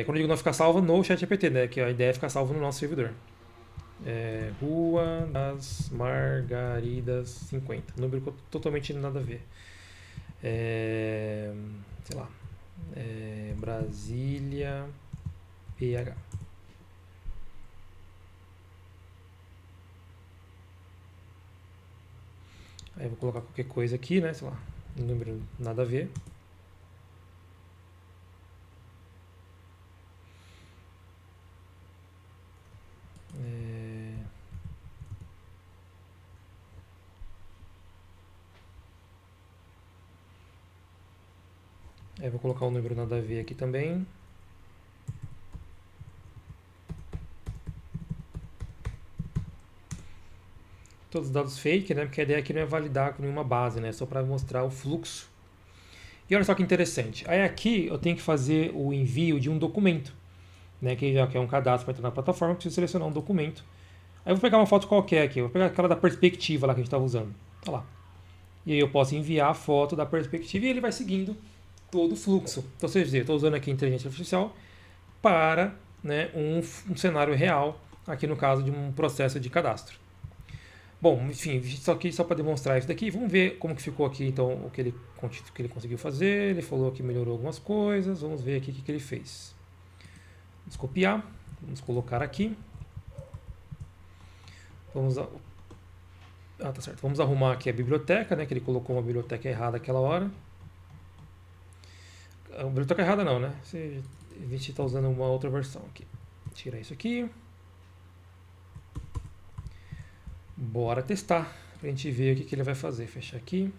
Quando eu digo não ficar salvo no ChatGPT, né? Que a ideia é ficar salvo no nosso servidor. Rua das Margaridas 50. Número totalmente nada a ver. Sei lá. Brasília PH. Aí eu vou colocar qualquer coisa aqui, né? Sei lá. Número nada a ver. Aí vou colocar o número nada a ver aqui também. Todos os dados fake, né? Porque a ideia aqui não é validar com nenhuma base, né? Só para mostrar o fluxo. E olha só que interessante. Aí aqui eu tenho que fazer o envio de um documento, né? Que já que é um cadastro para entrar na plataforma, eu preciso selecionar um documento. Aí eu vou pegar uma foto qualquer aqui, eu vou pegar aquela da perspectiva lá que a gente estava usando. Olha lá. E aí eu posso enviar a foto da perspectiva e ele vai seguindo todo o fluxo. Então, ou seja, eu estou usando aqui a inteligência artificial para, né, um cenário real, aqui no caso de um processo de cadastro. Bom, enfim, só para demonstrar isso daqui, vamos ver como que ficou aqui então o que ele conseguiu fazer. Ele falou que melhorou algumas coisas, vamos ver aqui o que ele fez. Vamos copiar, vamos colocar aqui. Tá certo. Vamos arrumar aqui a biblioteca, né? Que ele colocou uma biblioteca errada aquela hora. A biblioteca errada não, né? A gente está usando uma outra versão aqui. Tira isso aqui. Bora testar, pra gente ver o que ele vai fazer. Fechar aqui.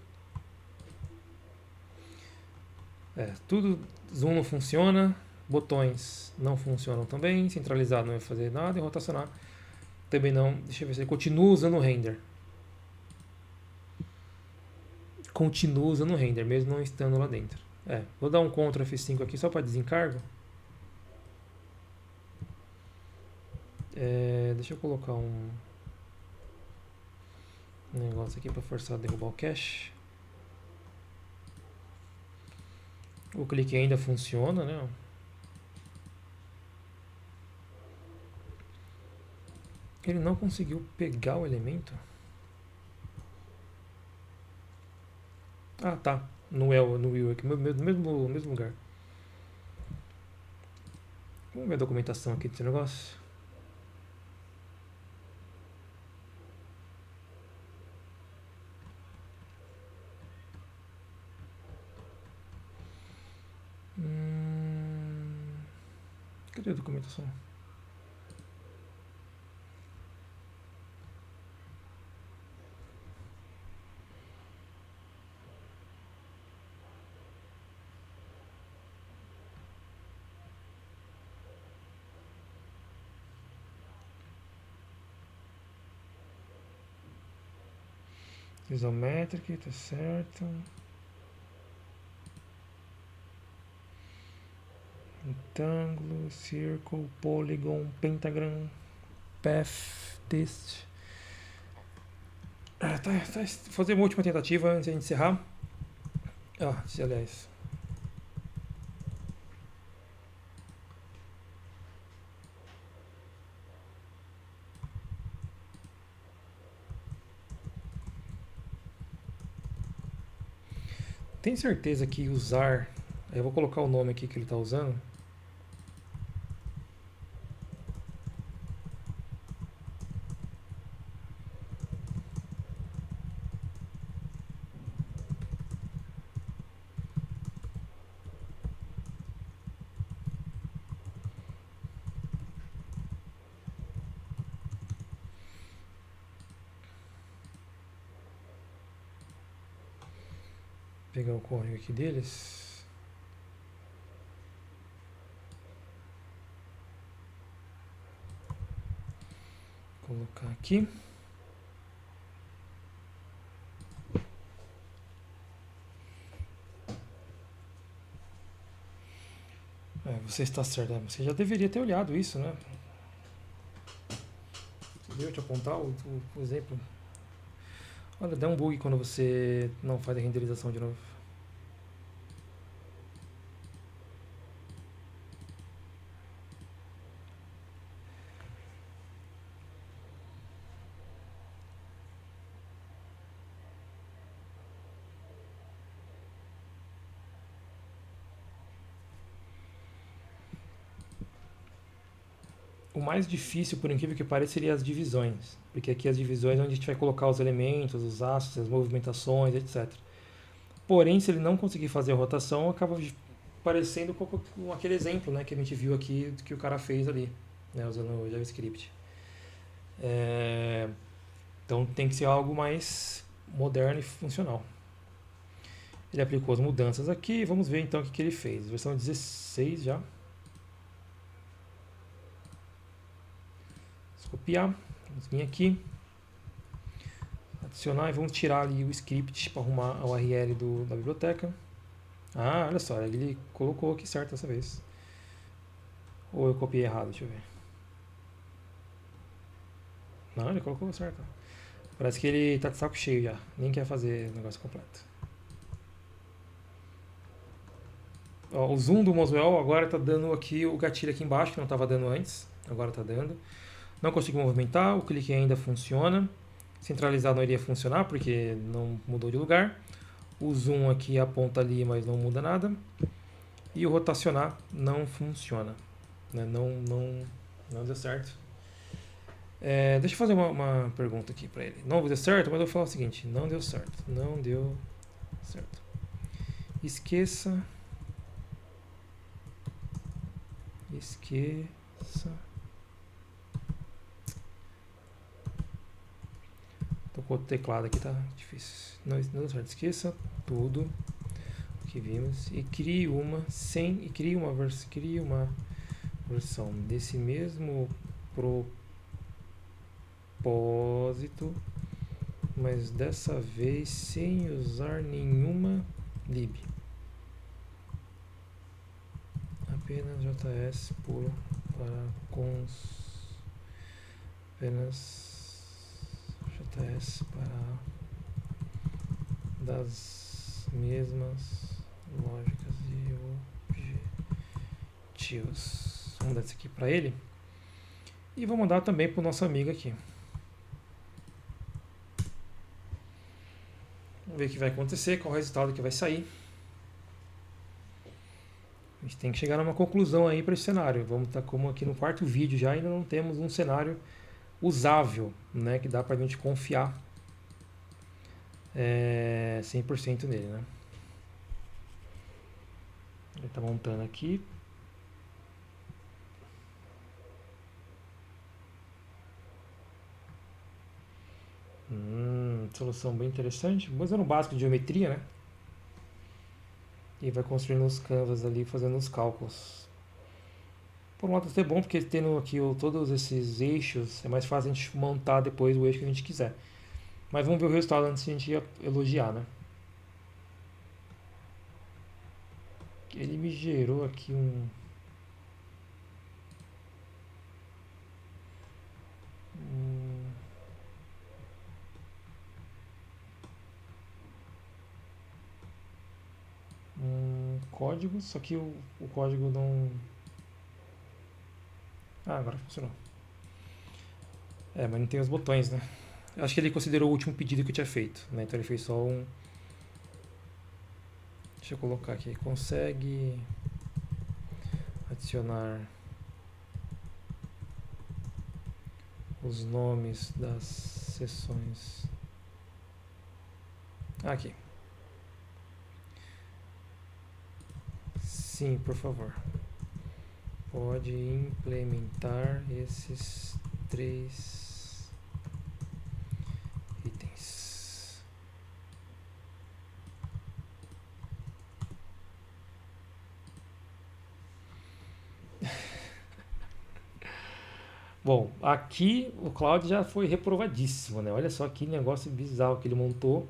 Tudo, zoom não funciona, botões não funcionam também, centralizado não vai fazer nada e rotacionar também não. Deixa eu ver se ele continua usando o render. Continua usando o render, mesmo não estando lá dentro. Vou dar um Ctrl F5 aqui só para desencargo. Deixa eu colocar um negócio aqui para forçar a derrubar o cache. O clique ainda funciona, né? Ele não conseguiu pegar o elemento. Ah, tá. No Will aqui, no mesmo lugar. Vamos ver a documentação aqui desse negócio. Cadê a documentação? Isometric, tá certo. Retângulo, circle, polygon, pentagram, path, test. Fazer uma última tentativa antes de encerrar. Aliás. Tem certeza que usar. Eu vou colocar o nome aqui que ele está usando. Pegar o código aqui deles. Colocar aqui. Você está certo. Você já deveria ter olhado isso, né? Você deu te apontar o exemplo. Olha, dá um bug quando você não faz a renderização de novo. O mais difícil, por incrível que pareça, seria as divisões. Porque aqui as divisões é onde a gente vai colocar os elementos, os astros, as movimentações, etc. Porém, se ele não conseguir fazer a rotação, acaba parecendo com aquele exemplo, né, que a gente viu aqui, que o cara fez ali, né, usando o JavaScript. Então tem que ser algo mais moderno e funcional. Ele aplicou as mudanças aqui. Vamos ver então o que ele fez. Versão 16 já. Vamos copiar. Vamos vir aqui. Adicionar e vamos tirar ali o script para arrumar a URL da biblioteca. Ah, olha só, ele colocou aqui certo dessa vez. Ou eu copiei errado, deixa eu ver. Não, ele colocou certo. Parece que ele tá de saco cheio já, nem quer fazer o negócio completo. Ó, o zoom do Moswell agora tá dando aqui o gatilho aqui embaixo, que não estava dando antes. Agora tá dando. Não consigo movimentar, o clique ainda funciona. Centralizado não iria funcionar porque não mudou de lugar. O zoom aqui aponta ali, mas não muda nada. E o rotacionar não funciona. Né? Não deu certo. Deixa eu fazer uma pergunta aqui para ele. Não deu certo, mas eu vou falar o seguinte. Não deu certo. Não deu certo. Esqueça. Tô com o teclado aqui, tá difícil. Não deu certo. Esqueça tudo que vimos e crie uma versão desse mesmo propósito, mas dessa vez sem usar nenhuma lib. Apenas JS puro para apenas JS para das mesmas lógicas e objetivos. Vamos dar isso aqui para ele e vou mandar também para o nosso amigo aqui. Vamos ver o que vai acontecer, qual o resultado que vai sair. A gente tem que chegar a uma conclusão aí para esse cenário. Vamos estar como aqui no quarto vídeo já, ainda não temos um cenário usável, né, que dá para a gente confiar 100% nele, né? Ele está montando aqui. Solução bem interessante. Usando o básico de geometria, né? E vai construindo os canvas ali, fazendo os cálculos. Por um lado até bom, porque tendo aqui todos esses eixos, é mais fácil a gente montar depois o eixo que a gente quiser. Mas vamos ver o resultado antes de a gente elogiar, né? Ele me gerou aqui código, só que o código não... Ah, agora funcionou. Mas não tem os botões, né? Acho que ele considerou o último pedido que eu tinha feito, né? Então ele fez só um... Deixa eu colocar aqui. Consegue adicionar os nomes das seções. Aqui. Sim, por favor. Pode implementar esses 3 itens. Bom, aqui o Claude já foi reprovadíssimo, né? Olha só que negócio bizarro que ele montou,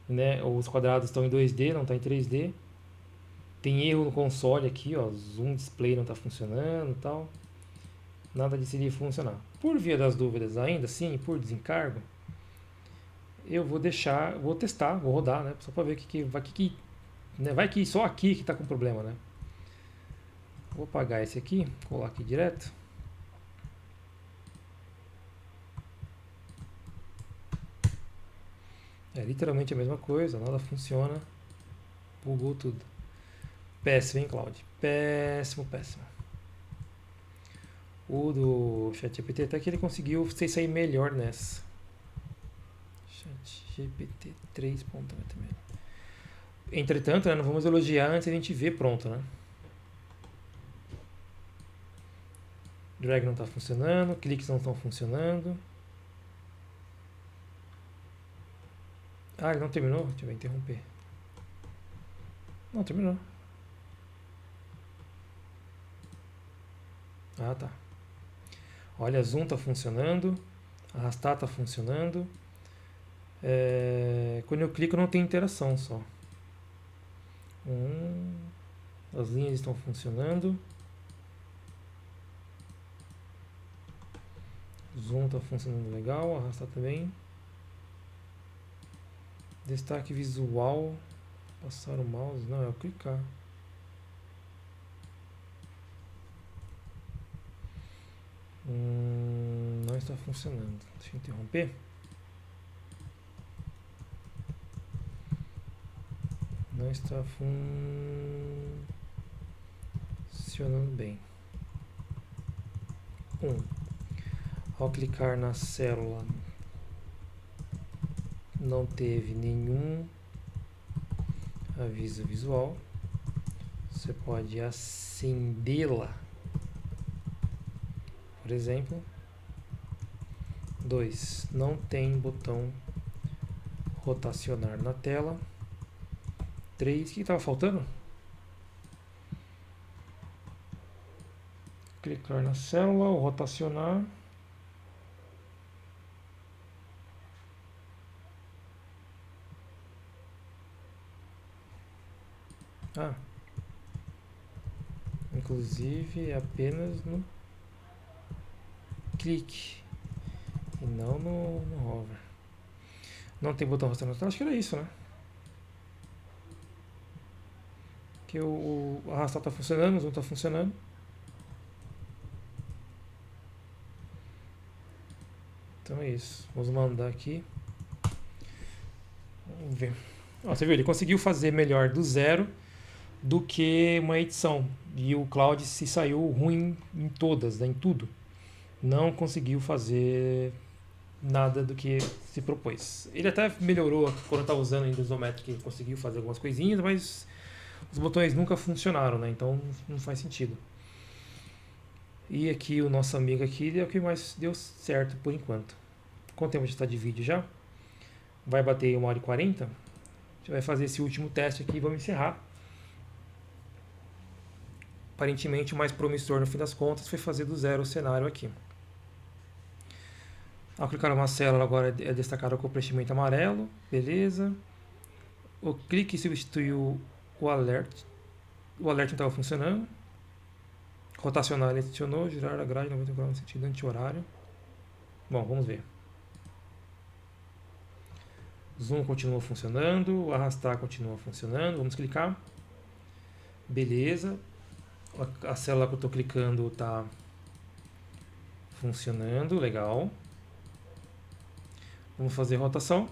né? Os quadrados estão em 2D, não está em 3D. Tem erro no console aqui, ó, zoom display não está funcionando e tal. Nada disso iria funcionar. Por via das dúvidas, ainda assim, por desencargo, eu vou deixar, vou testar, vou rodar, né? Só para ver né, vai que só aqui que está com problema, né? Vou apagar esse aqui, colar aqui direto. É literalmente a mesma coisa, nada funciona. Bugou tudo. Péssimo, hein, Claude? Péssimo, péssimo. O do ChatGPT até que ele conseguiu sair melhor nessa. ChatGPT 3.HTML. Entretanto, né, não vamos elogiar antes a gente ver pronto, né? Drag não está funcionando, cliques não estão funcionando. Ah, ele não terminou? Deixa eu interromper. Não, terminou. Ah, tá. Olha, zoom tá funcionando. Arrastar tá funcionando. Quando eu clico não tem interação só. As linhas estão funcionando. Zoom tá funcionando legal. Arrastar também. Destaque visual. Passar o mouse. Não, é o clicar. Não está funcionando. Deixa eu interromper. Não está funcionando bem. Ao clicar na célula, não teve nenhum aviso visual. Você pode acendê-la, por exemplo. 2. Não tem botão rotacionar na tela. 3. O que estava faltando? Clicar na célula, ou rotacionar. Inclusive é apenas no clique e não no hover. Não tem botão rotacionar na tela, acho que era isso, né? Que o arrastar está funcionando, o zoom está funcionando. Então é isso. Vamos mandar aqui. Vamos ver. Ó, você viu, ele conseguiu fazer melhor do zero do que uma edição. E o Cloud se saiu ruim em todas, né, em tudo. Não conseguiu fazer nada do que se propôs. Ele até melhorou quando estava usando ainda o Isometric, ele conseguiu fazer algumas coisinhas, mas os botões nunca funcionaram, né? Então não faz sentido. E aqui o nosso amigo aqui é o que mais deu certo por enquanto. Quanto tempo já está de vídeo já? Vai bater 1h40. A gente vai fazer esse último teste aqui e vamos encerrar. Aparentemente o mais promissor no fim das contas foi fazer do zero o cenário aqui. Ao clicar numa célula agora é destacado com o preenchimento amarelo, beleza. O clique substituiu o alert. O alert não estava funcionando. Rotacionar ele adicionou, girar a grade 90 graus no sentido anti-horário. Bom, vamos ver. Zoom continua funcionando, arrastar continua funcionando. Vamos clicar. Beleza. A célula que eu estou clicando está funcionando, legal. Vamos fazer rotação.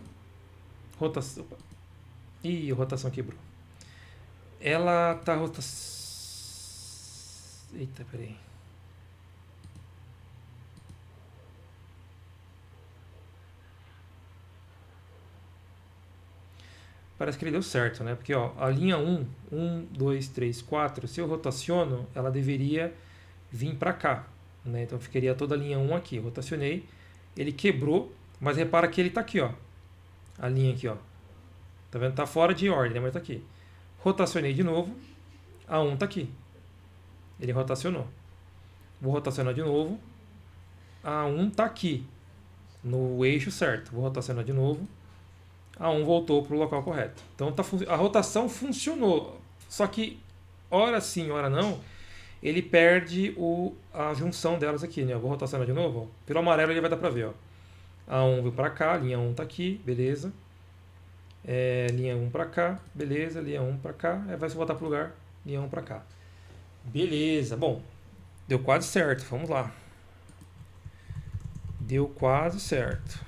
Rotação. Ih, a rotação quebrou. Ela está Eita, peraí. Parece que ele deu certo, né? Porque ó, a linha 1, 2, 3, 4, se eu rotaciono, ela deveria vir para cá, né? Então ficaria toda a linha 1 aqui. Eu rotacionei, ele quebrou, mas repara que ele está aqui, ó. A linha aqui, ó. Tá vendo? Tá fora de ordem, né? Mas tá aqui. Rotacionei de novo, a 1 tá aqui. Ele rotacionou. Vou rotacionar de novo, a 1 tá aqui, no eixo certo. Vou rotacionar de novo, a 1 voltou para o local correto. Então a rotação funcionou. Só que, hora sim, hora não, ele perde a junção delas aqui, né? Eu vou rotacionar de novo. Ó. Pelo amarelo ele vai dar para ver. Ó. A 1 veio para cá, linha 1 tá aqui, beleza. Linha 1 para cá, beleza. Linha 1 para cá, vai se voltar para o lugar, linha 1 para cá. Beleza, bom. Deu quase certo, vamos lá. Deu quase certo.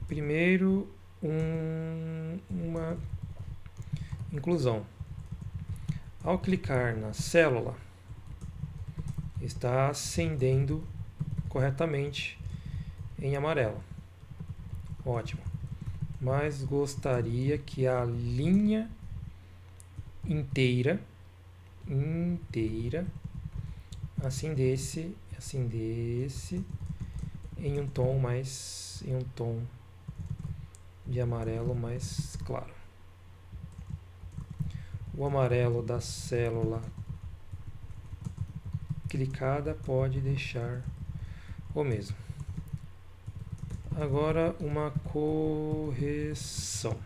Primeiro, uma inclusão. Ao clicar na célula, está acendendo corretamente em amarelo. Ótimo. Mas gostaria que a linha inteira acendesse em um tom de amarelo mais claro. O amarelo da célula clicada pode deixar o mesmo. Agora uma correção.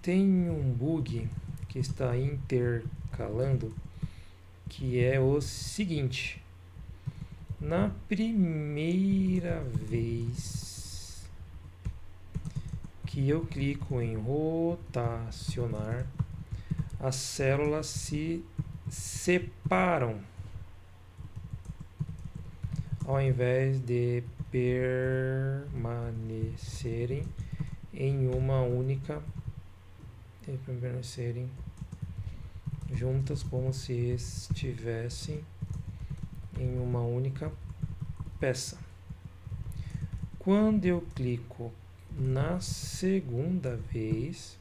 Tem um bug que está intercalando, que é o seguinte: na primeira vez que eu clico em rotacionar, as células se separam, ao invés de permanecerem em uma única, permanecerem juntas como se estivessem em uma única peça. Quando eu clico na segunda vez,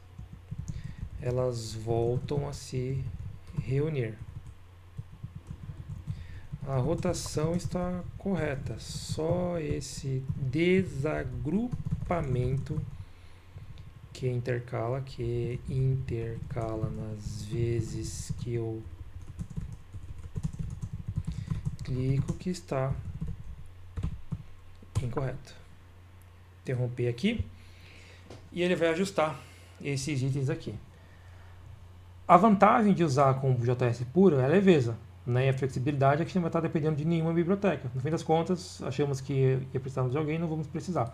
elas voltam a se reunir. A rotação está correta, só esse desagrupamento que intercala nas vezes que eu clico que está incorreto. Interromper aqui e ele vai ajustar esses itens aqui. A vantagem de usar com o JS puro é a leveza, né? E a flexibilidade é que a gente não vai estar dependendo de nenhuma biblioteca. No fim das contas, achamos que ia precisar de alguém, não vamos precisar,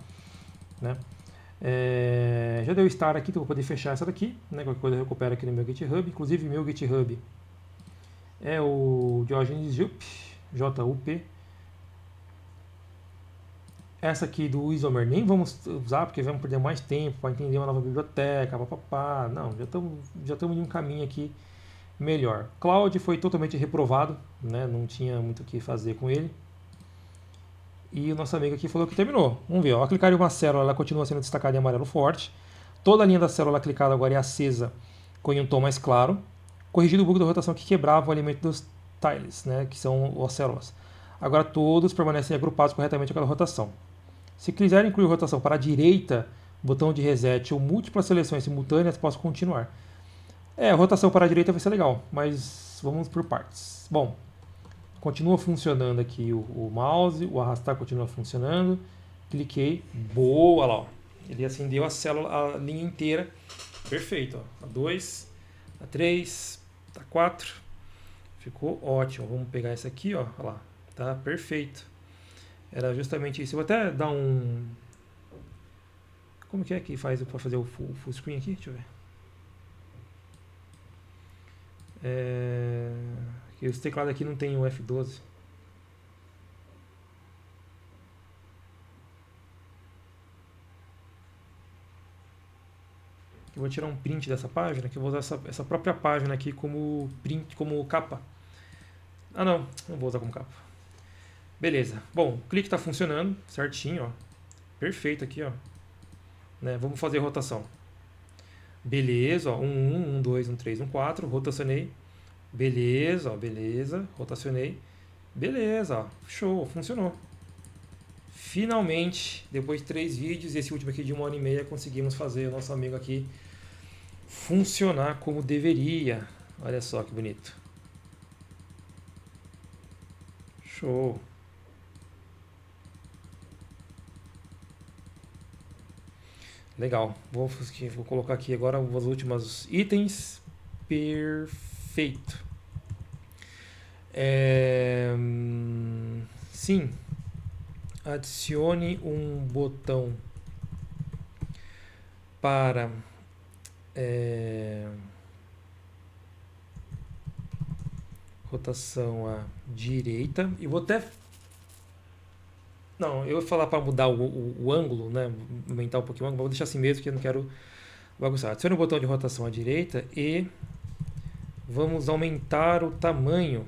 né? Já deu start aqui, então vou poder fechar essa daqui, né? Qualquer coisa eu recupero aqui no meu GitHub. Inclusive, meu GitHub é o Diogenes Jup. Essa aqui do Isomer nem vamos usar, porque vamos perder mais tempo para entender uma nova biblioteca, papapá. Não, já estamos em um caminho aqui melhor. Cloud foi totalmente reprovado, né? Não tinha muito o que fazer com ele. E o nosso amigo aqui falou que terminou. Vamos ver, ó. Ao clicar em uma célula, ela continua sendo destacada em amarelo forte. Toda a linha da célula clicada agora é acesa com um tom mais claro. Corrigido o bug da rotação que quebrava o alimento dos tiles, né? Que são as células. Agora todos permanecem agrupados corretamente com aquela rotação. Se quiser incluir rotação para a direita, botão de reset ou múltiplas seleções simultâneas, posso continuar. A rotação para a direita vai ser legal, mas vamos por partes. Bom, continua funcionando aqui o mouse, o arrastar continua funcionando. Cliquei, boa lá, ó. Ele acendeu a célula, a linha inteira. Perfeito, ó. A 2, a 3, a 4. Ficou ótimo. Vamos pegar essa aqui, ó. Olha lá, tá perfeito. Era justamente isso. Eu vou até dar um... Como que é que faz para fazer o full screen aqui? Deixa eu ver. Esse teclado aqui não tem o F12. Eu vou tirar um print dessa página, que eu vou usar essa própria página aqui como print, como capa. Ah, não vou usar como capa. Beleza. Bom, o clique está funcionando certinho, ó. Perfeito aqui, ó. Né? Vamos fazer a rotação. Beleza, ó. 1, 2, 1, 3, 1, 4. Rotacionei. Beleza, ó. Beleza. Rotacionei. Beleza, ó. Show, funcionou. Finalmente, depois de 3 vídeos, esse último aqui de 1 hora e meia, conseguimos fazer o nosso amigo aqui funcionar como deveria. Olha só que bonito. Show. Legal. Vou colocar aqui agora os últimos itens. Perfeito. Sim. Adicione um botão para rotação à direita. E vou até... Não, eu vou falar para mudar o ângulo, né? Aumentar um pouquinho o ângulo, vou deixar assim mesmo, que eu não quero bagunçar. Adicione o botão de rotação à direita e vamos aumentar o tamanho.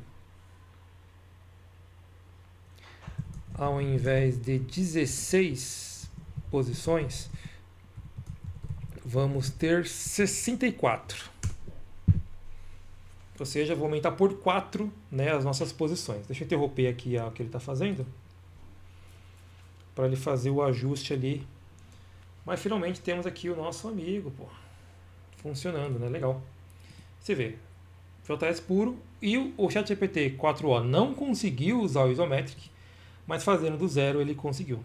Ao invés de 16 posições, vamos ter 64. Ou seja, vou aumentar por 4, né, as nossas posições. Deixa eu interromper aqui o que ele está fazendo, para ele fazer o ajuste ali. Mas finalmente temos aqui o nosso amigo, pô, funcionando, né? Legal. Você vê, JS puro, e o ChatGPT 4o não conseguiu usar o Isometric, mas fazendo do zero ele conseguiu.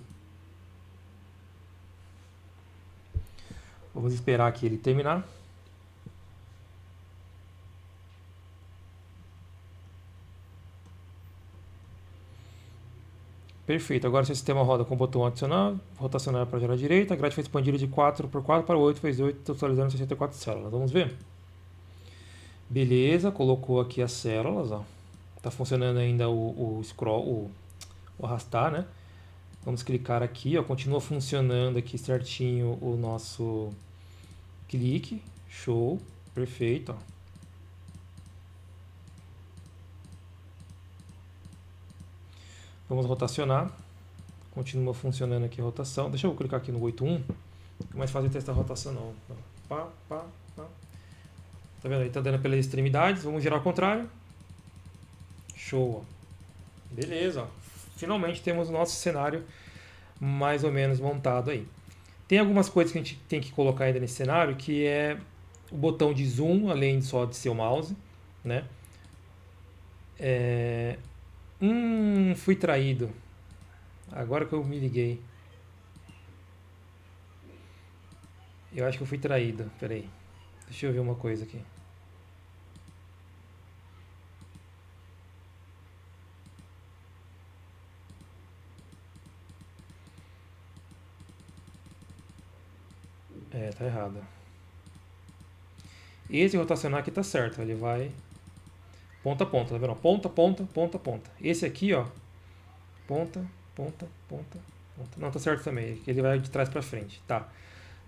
Vamos esperar aqui ele terminar. Perfeito, agora o sistema roda com o botão adicionar, rotacionar para gerar a direita, a grade foi expandida de 4 por 4 para 8, fez 8, totalizando 64 células. Vamos ver? Beleza, colocou aqui as células, ó. Tá funcionando ainda o scroll, o arrastar, né? Vamos clicar aqui, ó, continua funcionando aqui certinho o nosso clique, show, perfeito, ó. Vamos rotacionar. Continua funcionando aqui a rotação. Deixa eu clicar aqui no 8.1. É mais fácil testar a rotação não. Pá, pá, pá. Tá vendo? Ele tá dando pelas extremidades. Vamos girar ao contrário. Show. Ó. Beleza. Ó. Finalmente temos o nosso cenário mais ou menos montado aí. Tem algumas coisas que a gente tem que colocar ainda nesse cenário, que é o botão de zoom, além só de ser o mouse, né? Fui traído. Agora que eu me liguei. Eu acho que eu fui traído. Peraí. Deixa eu ver uma coisa aqui. Tá errado. Esse rotacionar aqui tá certo. Ele vai ponta a ponta, tá vendo? Ponta, ponta, ponta, ponta. Esse aqui, ó. Ponta, ponta, ponta, ponta. Não, tá certo também. Ele vai de trás pra frente. Tá.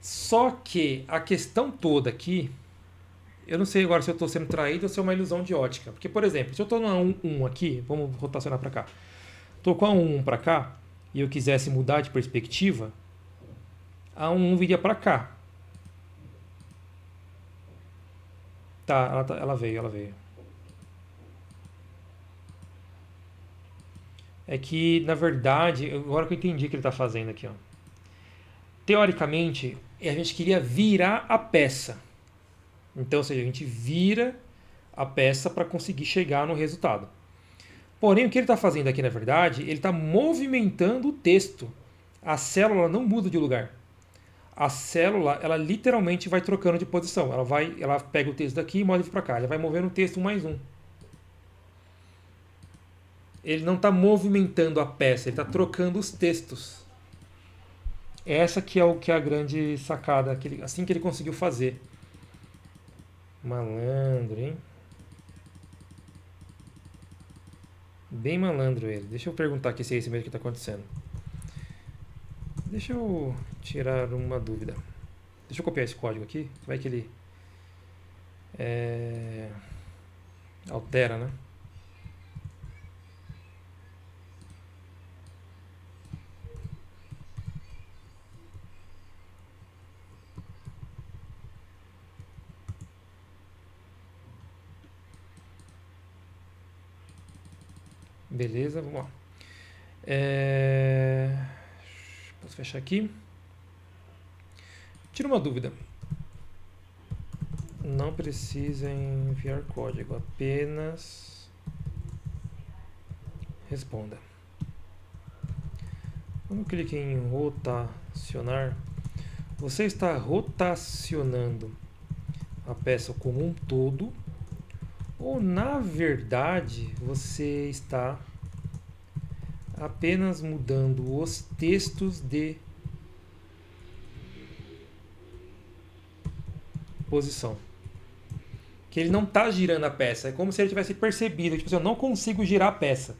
Só que a questão toda aqui, eu não sei agora se eu estou sendo traído ou se é uma ilusão de ótica. Porque, por exemplo, se eu estou na 1 aqui, vamos rotacionar para cá. Estou com a 1 para cá e eu quisesse mudar de perspectiva, a 1 viria para cá. Tá, ela veio, ela veio. É que, na verdade, agora que eu entendi o que ele está fazendo aqui, ó. Teoricamente, a gente queria virar a peça. Então, ou seja, a gente vira a peça para conseguir chegar no resultado. Porém, o que ele está fazendo aqui, na verdade, ele está movimentando o texto. A célula não muda de lugar. A célula, ela literalmente vai trocando de posição. Ela pega o texto daqui e move para cá. Ela vai movendo o texto mais um. Ele não está movimentando a peça, ele está trocando os textos. Essa que é a grande sacada, assim que ele conseguiu fazer. Malandro, hein? Bem malandro ele. Deixa eu perguntar aqui se é isso mesmo que está acontecendo. Deixa eu tirar uma dúvida. Deixa eu copiar esse código aqui. Vai que ele altera, né? Beleza, vamos lá. Posso fechar aqui? Tira uma dúvida. Não precisa enviar código, apenas responda. Quando eu clique em rotacionar, você está rotacionando a peça como um todo, ou na verdade você está apenas mudando os textos de posição. Que ele não está girando a peça, é como se ele tivesse percebido, tipo assim, eu não consigo girar a peça.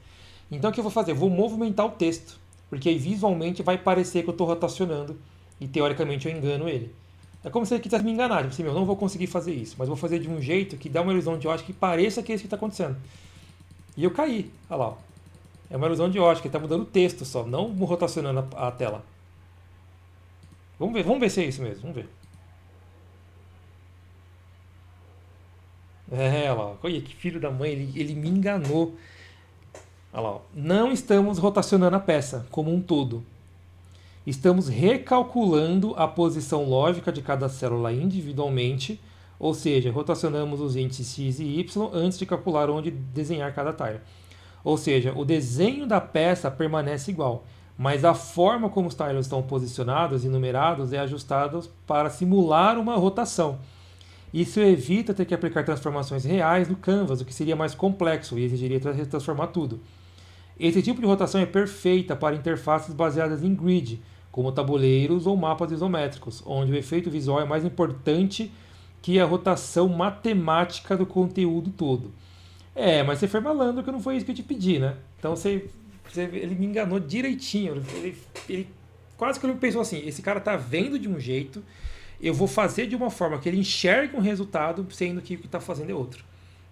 Então o que eu vou fazer? Eu vou movimentar o texto, porque aí visualmente vai parecer que eu estou rotacionando e teoricamente eu engano ele. É como se ele quisesse me enganar, tipo assim, eu não vou conseguir fazer isso, mas vou fazer de um jeito que dá uma ilusão de ótica que pareça que é isso que está acontecendo. E eu caí, olha lá. Ó. É uma ilusão de ótica, ele está mudando o texto só, não rotacionando a tela. Vamos ver se é isso mesmo, vamos ver. É, olha lá. Olha que filho da mãe, ele me enganou. Olha lá, ó. Não estamos rotacionando a peça como um todo. Estamos recalculando a posição lógica de cada célula individualmente, ou seja, rotacionamos os índices x e y antes de calcular onde desenhar cada tile. Ou seja, o desenho da peça permanece igual, mas a forma como os tiles estão posicionados e numerados é ajustada para simular uma rotação. Isso evita ter que aplicar transformações reais no canvas, o que seria mais complexo e exigiria transformar tudo. Esse tipo de rotação é perfeita para interfaces baseadas em grid, como tabuleiros ou mapas isométricos, onde o efeito visual é mais importante que a rotação matemática do conteúdo todo. É, mas você foi malandro que não foi isso que eu te pedi, né? Então ele me enganou direitinho. Ele quase que ele pensou assim: esse cara tá vendo de um jeito, eu vou fazer de uma forma que ele enxergue um resultado, sendo que o que está fazendo é outro.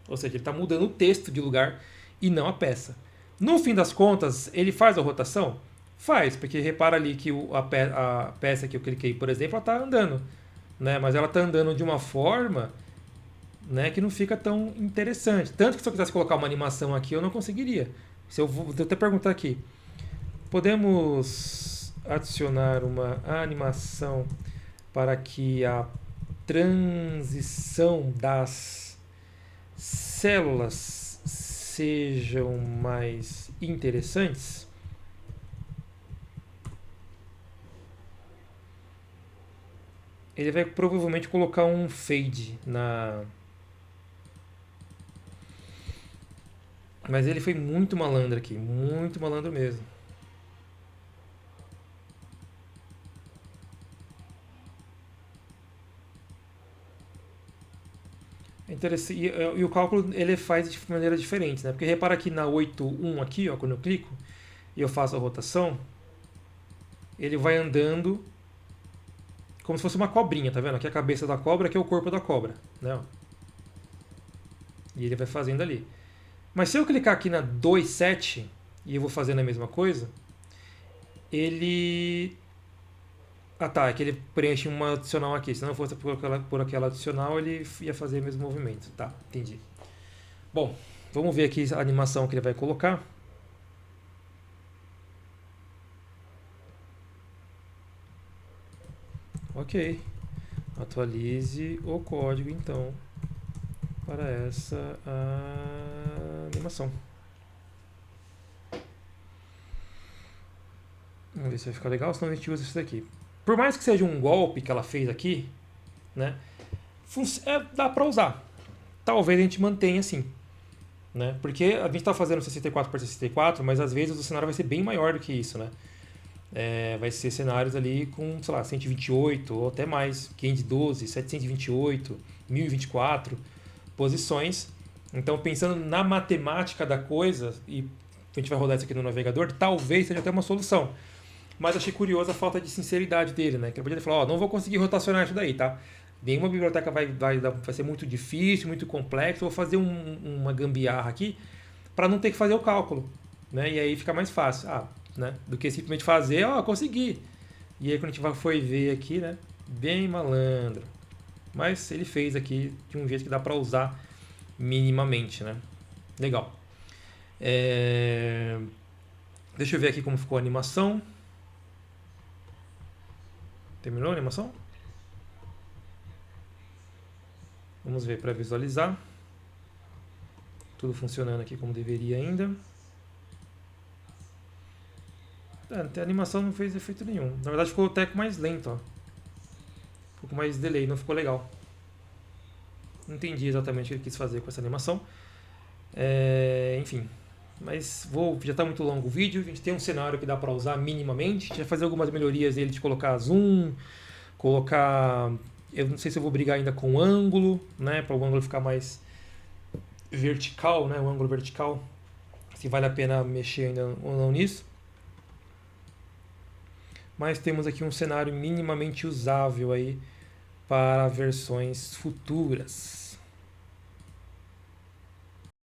Ou seja, ele está mudando o texto de lugar e não a peça. No fim das contas, ele faz a rotação? Faz, porque repara ali que a peça que eu cliquei, por exemplo, ela está andando. Né? Mas ela está andando de uma forma, né, que não fica tão interessante. Tanto que se eu quisesse colocar uma animação aqui, eu não conseguiria. Vou até perguntar aqui. Podemos adicionar uma animação para que a transição das células sejam mais interessantes? Ele vai provavelmente colocar um fade na... Mas ele foi muito malandro aqui, muito malandro mesmo. É interessante. E o cálculo ele faz de maneira diferente, né? Porque repara que na 8.1 aqui, ó, quando eu clico e eu faço a rotação, ele vai andando como se fosse uma cobrinha, tá vendo? Aqui é a cabeça da cobra, aqui é o corpo da cobra, né? E ele vai fazendo ali. Mas se eu clicar aqui na 2.7 e eu vou fazendo a mesma coisa, ele... Ah tá, é que ele preenche uma adicional aqui. Se não fosse por aquela adicional, ele ia fazer o mesmo movimento. Tá, entendi. Bom, vamos ver aqui a animação que ele vai colocar. Ok. Atualize o código então para essa animação. Vamos ver se vai ficar legal, senão a gente usa isso daqui. Por mais que seja um golpe que ela fez aqui, né, dá para usar. Talvez a gente mantenha assim. Né? Porque a gente está fazendo 64 por 64, mas às vezes o cenário vai ser bem maior do que isso. Né? Vai ser cenários ali com, sei lá, 128 ou até mais, 512, 728, 1024 posições. Então, pensando na matemática da coisa, e a gente vai rodar isso aqui no navegador, talvez seja até uma solução. Mas achei curioso a falta de sinceridade dele, né? Que ele podia ter falado, ó, não vou conseguir rotacionar isso daí, tá? Nenhuma biblioteca vai ser muito difícil, muito complexo, vou fazer uma gambiarra aqui para não ter que fazer o cálculo, né? E aí fica mais fácil, né? Do que simplesmente fazer, ó, consegui. E aí quando a gente foi ver aqui, né? Bem malandro. Mas ele fez aqui de um jeito que dá para usar minimamente, né? Legal. Deixa eu ver aqui como ficou a animação. Terminou a animação? Vamos ver para visualizar. Tudo funcionando aqui como deveria ainda. A animação não fez efeito nenhum. Na verdade ficou até mais lento, ó. Um pouco mais delay, não ficou legal. Não entendi exatamente o que ele quis fazer com essa animação. Enfim. Mas já está muito longo o vídeo. A gente tem um cenário que dá para usar minimamente. A gente vai fazer algumas melhorias dele de colocar zoom, colocar... Eu não sei se eu vou brigar ainda com o ângulo, né? Para o ângulo ficar mais vertical, né? O ângulo vertical. Se vale a pena mexer ainda ou não nisso. Mas temos aqui um cenário minimamente usável aí para versões futuras.